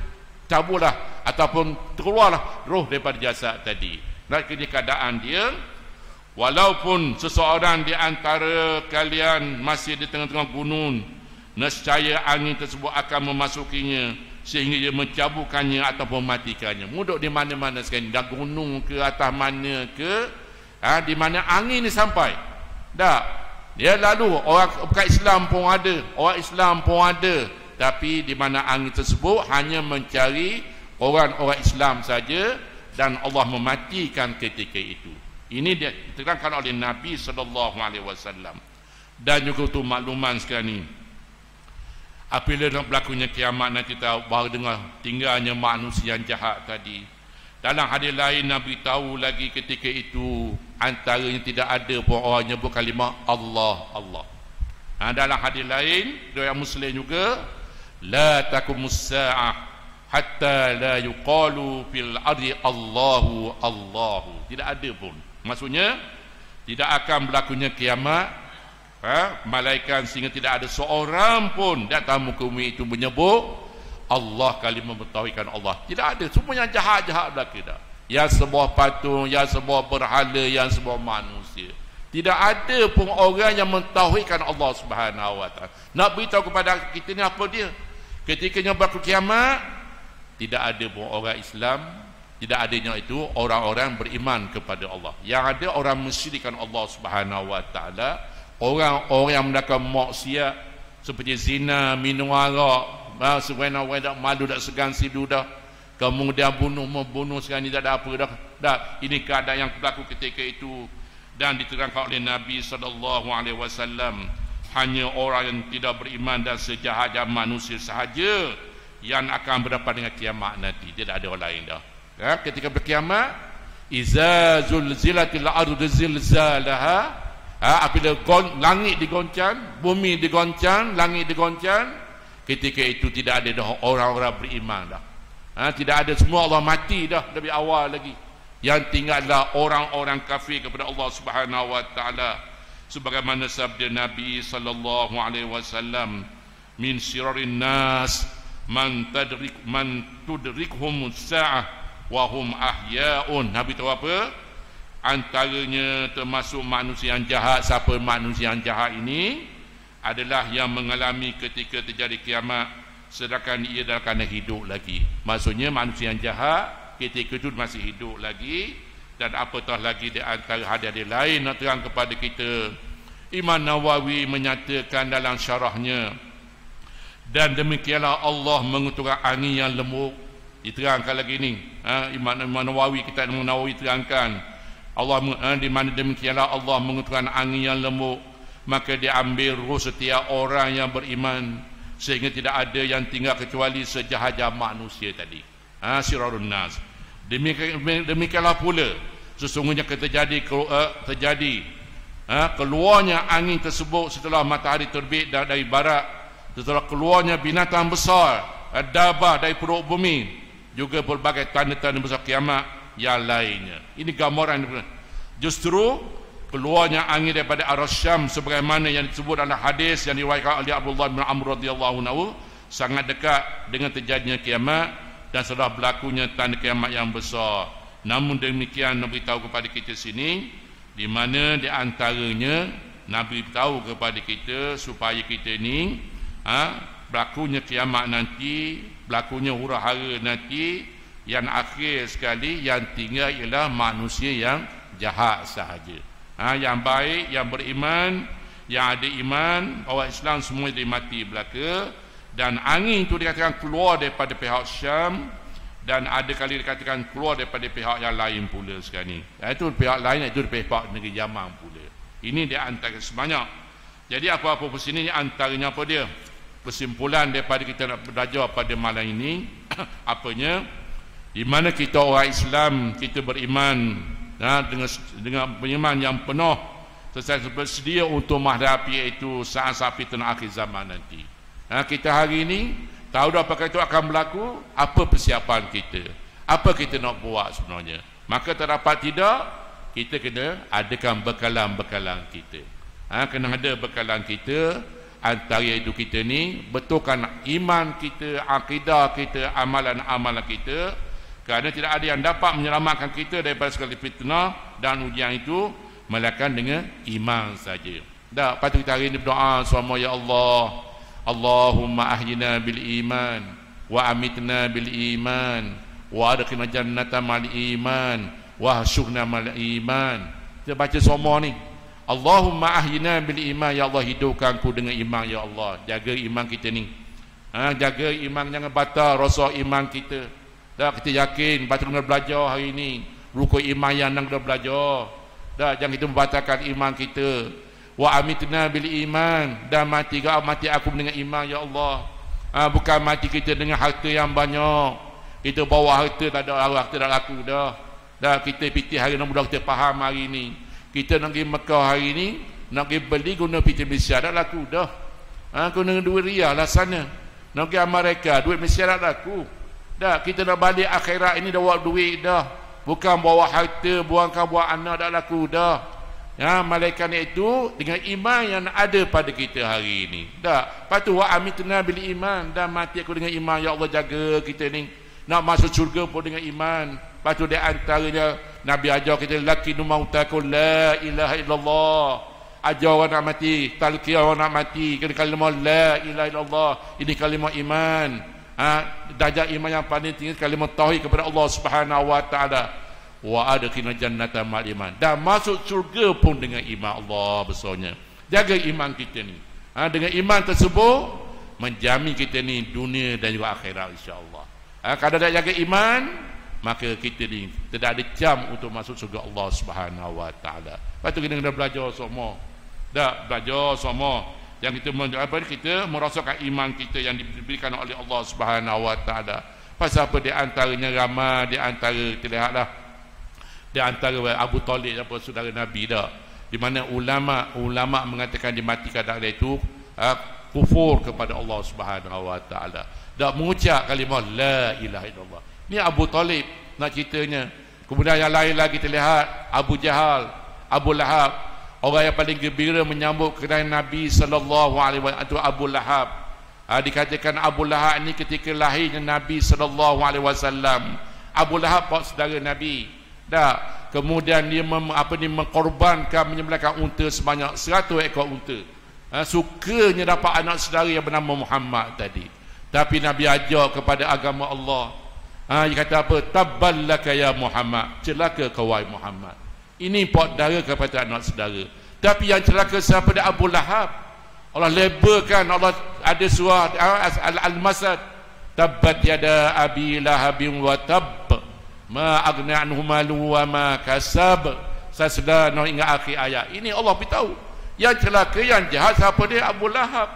cabutlah ataupun keluarlah roh daripada jasad tadi. Dan keadaan dia, walaupun seseorang di antara kalian masih di tengah-tengah gunung, nescaya angin tersebut akan memasukinya sehingga dia mencabutkannya ataupun mematikannya. Muduk di mana-mana sekarang, dah gunung ke atas mana ke, di mana angin ni sampai. Dia lalu orang bukan Islam pun ada, orang Islam pun ada, tapi di mana angin tersebut hanya mencari orang-orang Islam saja dan Allah mematikan ketika itu. Ini diterangkan oleh Nabi SAW. Dan juga tu makluman sekarang ni, apabila nak berlakunya kiamat nanti tahu baru dengar tinggalnya manusia yang jahat tadi. Dalam hadis lain Nabi tahu lagi ketika itu antaranya tidak ada pun orang nyebut kalimah Allah Allah. Dalam hadis lain riwayat Muslim juga, la taqumus saa'ah hatta la yuqalu fil ardi Allahu Allahu. Tidak ada pun. Maksudnya tidak akan berlakunya kiamat malaikat sehingga tidak ada seorang pun di atas muka bumi itu menyebut Allah, kalimah mentauhidkan Allah. Tidak ada. Semua yang jahat-jahat belaka dah. Yang sebuah patung, yang sebuah berhala, yang sebuah manusia. Tidak ada pun orang yang mentauhidkan Allah Subhanahu wa taala. Nak beritahu kepada kita ni apa dia? Ketikanya berlaku kiamat, tidak ada pun orang Islam, tidak adanya itu orang-orang beriman kepada Allah. Yang ada orang mensyirikkan Allah Subhanahu wa taala, orang-orang yang melakukan maksiat seperti zina, minum arak, sewenang-wenang, malu tak segan sidu dah, kemudian membunuh sekarang ni tak ada apa dah. Ini keadaan yang berlaku ketika itu. Dan diterangkan oleh Nabi SAW, hanya orang yang tidak beriman dan sejahat-jahat manusia sahaja yang akan berdapat dengan kiamat nanti. Tidak ada orang lain dah. Ketika berkiamat, iza zulzilatil ardu zilzalaha, apabila langit digoncang, bumi digoncang, langit digoncang, ketika itu tidak ada dah orang-orang beriman dah. Tidak ada, semua Allah mati dah lebih awal lagi. Yang tinggallah orang-orang kafir kepada Allah Subhanahu wa taala. Sebagaimana sabda Nabi sallallahu alaihi wasallam, min syirarin nas man tudrikhum as-saa'ah wa hum ahya'un. Nabi tahu apa? Antaranya termasuk manusia yang jahat. Siapa manusia yang jahat ini? Adalah yang mengalami ketika terjadi kiamat sedangkan ia dalam keadaan hidup lagi. Maksudnya manusia yang jahat ketika itu masih hidup lagi. Dan apatah lagi di antara hadis lain nak terang kepada kita, Imam Nawawi menyatakan dalam syarahnya, dan demikianlah Allah menguturkan angin yang lembut. Diterangkan lagi ni, Imam Nawawi, kita Imam Nawawi terangkan Allah di mana demikianlah Allah menguturkan angin yang lembut, maka diambil roh setiap orang yang beriman sehingga tidak ada yang tinggal kecuali sejahat-jahat manusia tadi. Sirarun nas. Demikianlah pula sesungguhnya terjadi keluarnya angin tersebut setelah matahari terbit dari barat, setelah keluarnya binatang besar dabah dari perut bumi, juga berbagai tanda-tanda besar kiamat yang lainnya. Ini gambaran. Justru keluarnya angin daripada Ar-Syam sebagaimana yang disebut dalam hadis yang diriwayatkan oleh Abdullah bin Amr radhiyallahu anhu, sangat dekat dengan terjadinya kiamat dan sudah berlakunya tanda kiamat yang besar. Namun demikian Nabi tahu kepada kita sini, di mana di antaranya Nabi tahu kepada kita supaya kita ni berlakunya kiamat nanti, berlakunya huru-hara nanti, yang akhir sekali yang tinggal ialah manusia yang jahat sahaja. Yang baik, yang beriman, yang ada iman, orang Islam semua dia mati belaka. Dan angin itu dikatakan keluar daripada pihak Syam, dan ada kali dikatakan keluar daripada pihak yang lain pula sekarang ni. Itu pihak lain, itu pihak negeri Yaman pula. Ini dia antara sebanyak. Jadi apa-apa di sini antaranya apa dia? Kesimpulan daripada kita nak belajar pada malam ini apanya? Di mana kita orang Islam, kita beriman dengan beriman yang penuh, bersedia untuk menghadapi itu saat-saat fitnah akhir zaman nanti. Kita hari ini tahu dah apakah itu akan berlaku, apa persiapan kita, apa kita nak buat sebenarnya. Maka terdapat tidak, kita kena adakan bekalan-bekalan kita. Kena ada bekalan kita. Antara itu kita ni betulkan iman kita, akidah kita, amalan-amalan kita, kerana tidak ada yang dapat menyelamatkan kita daripada segala fitnah dan ujian itu melainkan dengan iman saja. Dah, patut kita hari ini berdoa semua, ya Allah, Allahumma ahyina bil iman wa amitna bil iman wa adkhilna jannata mal iman wa hasyurna mal iman. Kita baca semua ni, Allahumma ahyina bil iman, ya Allah hidupkanku dengan iman, ya Allah, jaga iman kita ni. Jaga iman, jangan batal rasa iman kita. Dah, kita yakin batal kena belajar hari ini rukun iman yang nak kena belajar. Dah, jangan kita membatalkan iman kita. Wa amitna bil iman, dan mati aku dengan iman ya Allah. Bukan mati kita dengan harta yang banyak. Kita bawa harta tak ada arah, tak ada laku dah. Dah, kita pitih hari ni mudah kita faham hari ni. Kita nak pergi Mekah hari ni, nak pergi beli guna pitih Malaysia dah laku dah. Guna duit riyal lah sana. Nak pergi Amerika, duit Malaysia dah laku. Dah, kita nak balik akhirat ini dah bawa duit dah. Bukan bawa harta, buangkan buat anak dah laku dah. Malaikat itu dengan iman yang ada pada kita hari ini. Dah, lepas tu wa amitna bil iman, dan mati aku dengan iman ya Allah, jaga kita ni nak masuk syurga pun dengan iman. Lepas tu di antaranya Nabi ajar kita lakinu mautakum la ilaha illallah. Ajar orang nak mati, talqin orang nak mati kena kalimah la ilaha illallah. Ini kalimah iman. Darjah iman yang paling tinggi kalimah tauhid kepada Allah Subhanahu wa taala. Wa adkhilna jannata ma'al iman, dan masuk syurga pun dengan iman. Allah besarnya. Jaga iman kita ni. Dengan iman tersebut menjamin kita ni dunia dan juga akhirat insya-Allah. Kalau tak jaga iman, maka kita ni tidak ada jam untuk masuk surga Allah Subhanahu wa taala. Lepas tu kita kena belajar semua. Dah, belajar semua. Yang kita merasakan iman kita yang diberikan oleh Allah Subhanahu wa taala. Pasal apa? Di antaranya ramai, di antara kita lihatlah, di antara Abu Talib apa saudara Nabi dah, di mana ulama mengatakan dimatikan dak itu kufur kepada Allah Subhanahu wa taala. Dak mengucap kalimah la ilaha illallah. Ni Abu Talib nak ceritanya. Kemudian yang lain lagi kita lihat Abu Jahal, Abu Lahab, orang yang paling gembira menyambut kedatangan Nabi sallallahu alaihi wasallam itu Abu Lahab. Dikatakan Abu Lahab ni ketika lahirnya Nabi sallallahu alaihi wasallam. Abu Lahab pak saudara Nabi. Dah, kemudian dia mengkorbankan menyembelihkan unta sebanyak 100 ekor unta. Sukanya dapat anak saudara yang bernama Muhammad tadi. Tapi Nabi ajar kepada agama Allah. Dia kata apa? Tabballaka ya Muhammad, celaka kau wahai Muhammad. Ini pak dara kepada anak saudara. Tapi yang celaka siapa? Dia Abu Lahab. Allah labelkan, Allah ada surah Al-Masad, tabbat yada abi lahabin wa tabb ma aghna anhu malu wa ma kasab. Saya sedar nak ingat akhir ayat. Ini Allah beritahu. Yang celaka, yang jahat siapa? Dia Abu Lahab.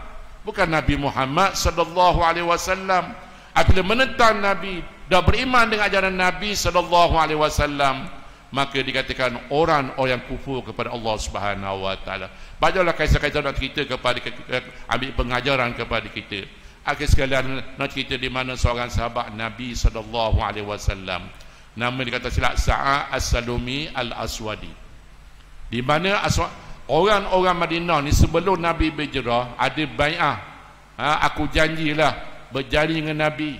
Bukan Nabi Muhammad sallallahu alaihi wasallam. Apabila menentang Nabi dan beriman dengan ajaran Nabi sallallahu alaihi wasallam, maka dikatakan orang yang kufur kepada Allah Subhanahu wa taala. Banyaklah kisah-kisah nak cerita kepada ambil pengajaran kepada kita. Akhir sekalian nak cerita di mana seorang sahabat Nabi sallallahu alaihi wasallam, nama dia kata silap Sa'ad As-Salumi Al-Aswadi, di mana orang-orang Madinah ni sebelum Nabi berhijrah ada bai'ah. Aku janjilah berjanji dengan Nabi.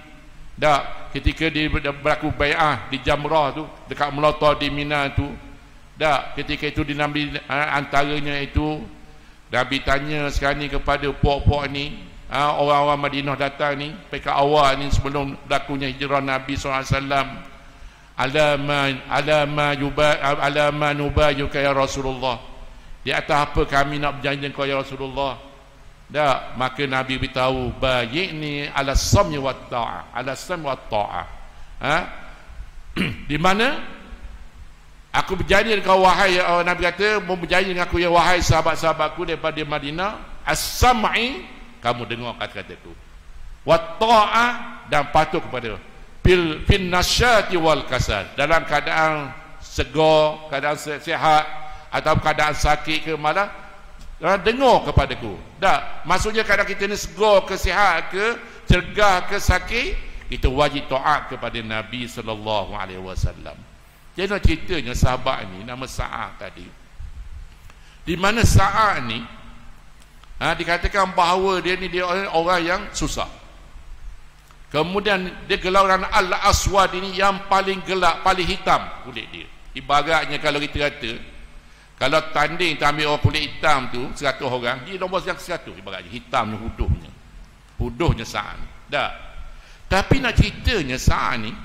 Dah, ketika dia berlaku bai'ah di Jamrah tu, dekat Melata di Mina tu. Dah, ketika itu di Nabi antaranya itu Nabi tanya sekarang ni kepada puak-puak ni, orang-orang Madinah datang ni, pekat awal ni sebelum berlakunya hijrah Nabi SAW. Alama nubayuka ya Rasulullah, di atas apa kami nak berjanji kau ya Rasulullah? Dah, maka Nabi beritahu, bayi'ni ala sam'i wa ta'ah, ala sam'i wa ta'ah. Di mana aku berjanji dengan kau wahai, Nabi kata mau berjanji dengan aku ya wahai sahabat-sahabatku daripada Madinah, as-sam'i, kamu dengar kata-kataku, wa ta'ah, dan patuh kepada fil nasyati wal kasal, dalam keadaan segar, keadaan sihat atau keadaan sakit ke malah dengar kepadaku. Dah, maksudnya kadang kita ni segar ke sihat ke cergah ke sakit, kita wajib taat kepada Nabi sallallahu alaihi wasallam. Jadi nak ceritanya sahabat ni nama Sa'ad tadi, di mana Sa'ad ni dikatakan bahawa dia ni dia orang yang susah. Kemudian dia gelauran Al-Aswad ini yang paling gelap, paling hitam kulit dia. Ibaratnya kalau kita kata, kalau tanding kita ambil orang kulit hitam tu 100 orang, dia nombor yang 100 ibaratnya, hitamnya huduhnya Sa'ad. Dah. Tapi nak ceritanya Sa'ad ni,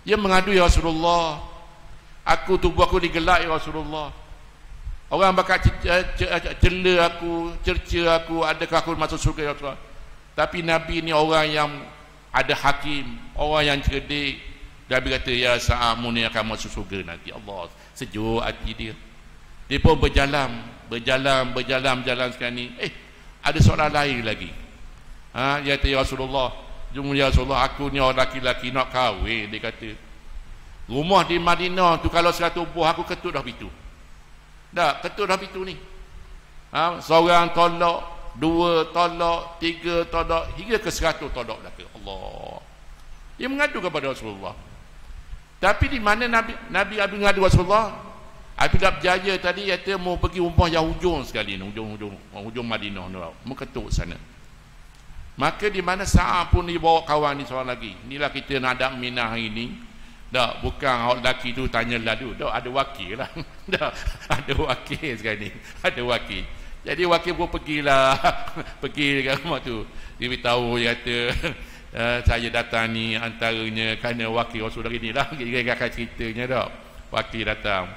dia mengadu ya Rasulullah, aku tubuh aku digelap ya Rasulullah. Orang bakal cela aku, cerca aku, adakah aku masuk surga ya Rasulullah? Tapi Nabi ni orang yang ada hakim, orang yang cerdik. Nabi kata, ya Sa'ad mu ni akan masuk surga nanti. Allah, sejuk hati dia. Dia pun berjalan sekarang ni. Ada soalan lain lagi. Dia kata, ya Rasulullah, ya Rasulullah, aku ni orang laki-laki nak kahwin. Dia kata, rumah di Madinah tu kalau 100 buah aku ketuk dah pintu. Ketuk dah pintu ni. Seorang tolak, 2 tolak, 3 tolak, hingga ke 100 tolak dah ke. Allah. Dia mengadu kepada Rasulullah. Tapi di mana Nabi mengadu Rasulullah? Abi dah berjaya tadi, kata mau pergi rumah yang hujung sekali ni, hujung Madinah ni, mau ketuk sana. Maka di mana Sa'ad pun dibawa kawan ni seorang lagi. Inilah kita nak ada minah hari ni. Bukan awak lelaki tu tanya lalu. Ada wakil lah. Ada wakil sekarang ni. Ada wakil. Jadi wakil pun pergilah. Pergi ke rumah tu. Dia beritahu, dia kata, saya datang ni antaranya kerana wakil Rasulullah ni lah. Dia akan ceritanya tak. Wakil datang.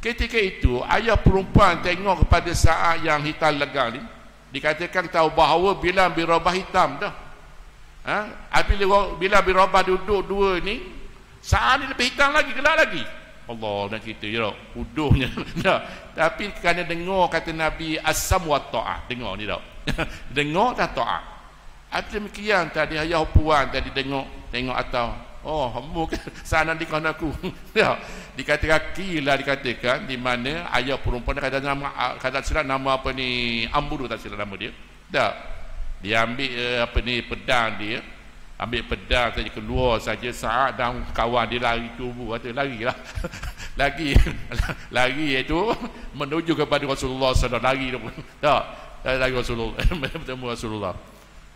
Ketika itu, ayah perempuan tengok kepada Sa'ad yang hitam legang ni. Dikatakan tahu bahawa Bilal bin Rabah hitam dah. Bilal bin Rabah duduk dua ni, Sa'ad ni lebih hitam lagi, gelap lagi. Allah nak cerita je tak, huduhnya. Tapi kerana dengar kata Nabi, as-sam wa ta'ah, dengar ni tak. Dengar dan ta'ah. Apa demikian tadi ayah puan tadi tengok atau kamu sana di kanan aku. Dikatakan dikatakan di mana ayah perempuan kata nama, kata silap nama apa ni, Amru tak silap nama dia. Dia ambil pedang dia. Ambil pedang saja keluar saja, Sa'ad dan kawan dia lari tubuh, kata larilah. lari itu menuju kepada Rasulullah sallallahu alaihi wasallam. Lari Rasulullah bertemu Rasulullah.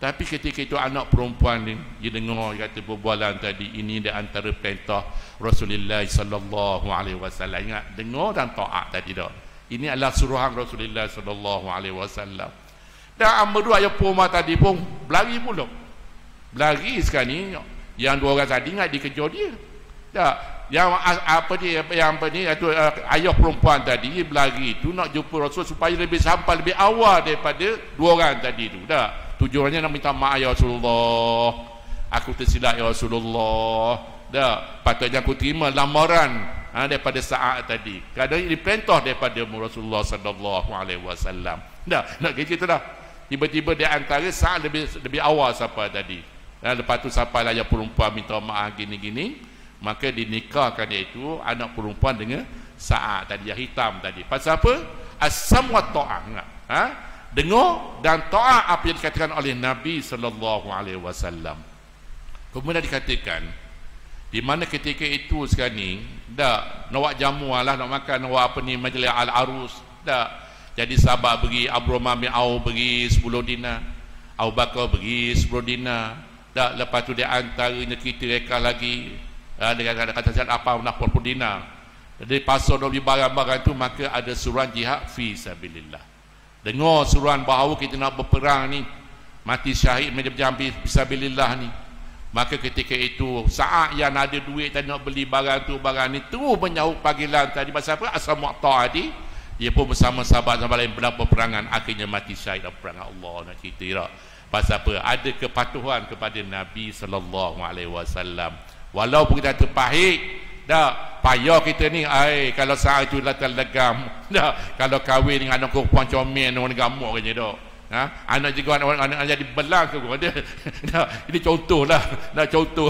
Tapi ketika itu anak perempuan ni, dia dengar, dia kata perbualan tadi, ini di antara perintah Rasulullah sallallahu alaihi wasallam. Ingat, dengar dan taat tadi dah. Ini adalah suruhan Rasulullah sallallahu alaihi wasallam. Dan Amru ayah perempuan tadi pun berlari pula. Berlari sekarang ni, yang dua orang tadi ingat dikejar dia. Ayah perempuan tadi berlari tu nak jumpa Rasul supaya lebih sampai lebih awal daripada dua orang tadi tu. Tujuannya nak minta maaf, ya Rasulullah, aku tersilap ya Rasulullah. Patutnya aku terima lamaran daripada Sa'ad tadi. Kadang ini perintah daripada Rasulullah sallallahu alaihi wasallam. Nak gitu dah. Tiba-tiba di antara Sa'ad lebih awal sampai tadi. Lepas tu sampai lah yang perempuan minta maaf gini-gini, maka dinikahkan dia itu anak perempuan dengan Sa'ad tadi yang hitam tadi. Pasal apa? As-sam wa ta'ah. Dengar dan taat apa yang dikatakan oleh Nabi sallallahu alaihi wasallam. Kemudian dikatakan di mana ketika itu sekarang ni nak buat jamu lah, nak makan, nak buat apa ni, majlis al-arus. Jadi sahabat bagi Abu Rahman bin Auf bagi 10 dinar, Abu Bakar bagi 10 dinar. Lepas tu dia antaranya kita reka lagi, dia kata apa nak 40 dinar. Jadi pasal dia beli barang-barang tu, maka ada suruhan jihad fi sabilillah. Dengar suruhan bahawa kita nak berperang ni, mati syahid berjam fisabilillah ni. Maka ketika itu Sa'ad yang ada duit dan nak beli barang ni terus menyahut panggilan tadi. Pasal apa? Asal Mu'tah tadi, dia pun bersama sahabat lain dalam peperangan, akhirnya mati syahid dalam peperangan. Allah nak cerita tak? Pasal apa? Ada kepatuhan kepada Nabi sallallahu alaihi wasallam. Walaupun kita terpahit, payah kita ni, kalau Sa'ad itu latar legam, kalau kahwin dengan anak perempuan comel, orang gamuk je dah. Anak juga anak jadi belang ke dia. Ini contohlah, contoh.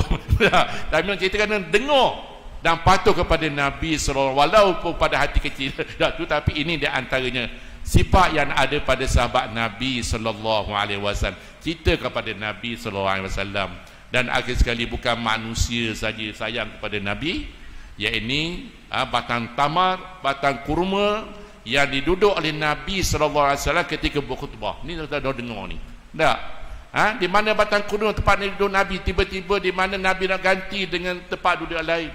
Tapi memang kita kena dengar dan patuh kepada Nabi sallallahu, walaupun pada hati kecil. Tapi ini di antaranya sifat yang ada pada sahabat Nabi sallallahu alaihi wasallam. Kita kepada Nabi sallallahu alaihi wasallam. Dan akhir sekali bukan manusia saja sayang kepada Nabi, iaitu batang tamar, batang kurma yang diduduk oleh Nabi sallallahu alaihi wasallam ketika berkhutbah. Ni dah dengar ni. Di mana batang kurma tempat duduk Nabi, tiba-tiba di mana Nabi nak ganti dengan tempat duduk lain.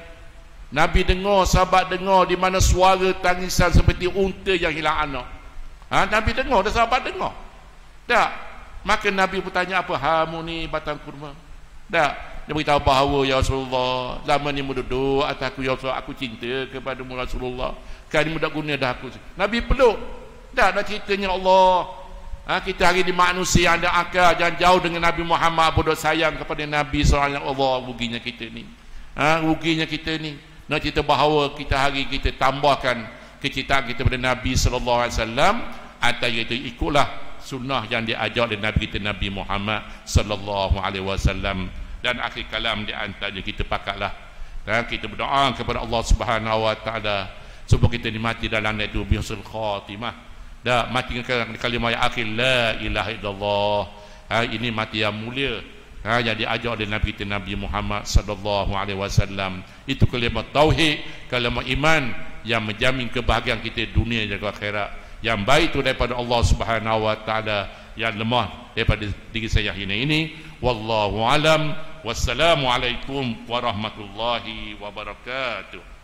Nabi dengar, sahabat dengar di mana suara tangisan seperti unta yang hilang anak. Nabi dengar, dan sahabat dengar. Maka Nabi bertanya, apa hamu ni batang kurma? Dia beritahu bahawa, ya Rasulullah, lama ni mu duduk atas aku, ya Rasulullah, aku cinta kepada Rasulullah. Kali mu dah guna dah aku. Nabi peluk. Nak ceritanya Allah. Kita hari ni manusia yang ada akal, jangan jauh dengan Nabi Muhammad, bodoh sayang kepada Nabi SAW. Allah, ruginya kita ni. Ruginya kita ni. Nak kita bahawa kita hari kita tambahkan kecintaan kita pada Nabi SAW, atau iaitu ikutlah sunnah yang diajar oleh Nabi kita Nabi Muhammad SAW. Dan akhir kalam di antaranya kita pakatlah, kita berdoa kepada Allah Subhanahu Wa Taala supaya kita dimati dalam itu bihusnul khatimah. Dah mati dengan kalimah yang akhir la ilaha illallah. Ini mati yang mulia, yang diajar oleh Nabi kita Nabi Muhammad sallallahu alaihi wasallam. Itu kalimah tauhid, kalimah iman yang menjamin kebahagiaan kita dunia dan akhirat. Yang baik itu daripada Allah Subhanahu Wa Taala, yang lemah daripada diri saya ini. Wallahu alam. Wassalamualaikum warahmatullahi wabarakatuh.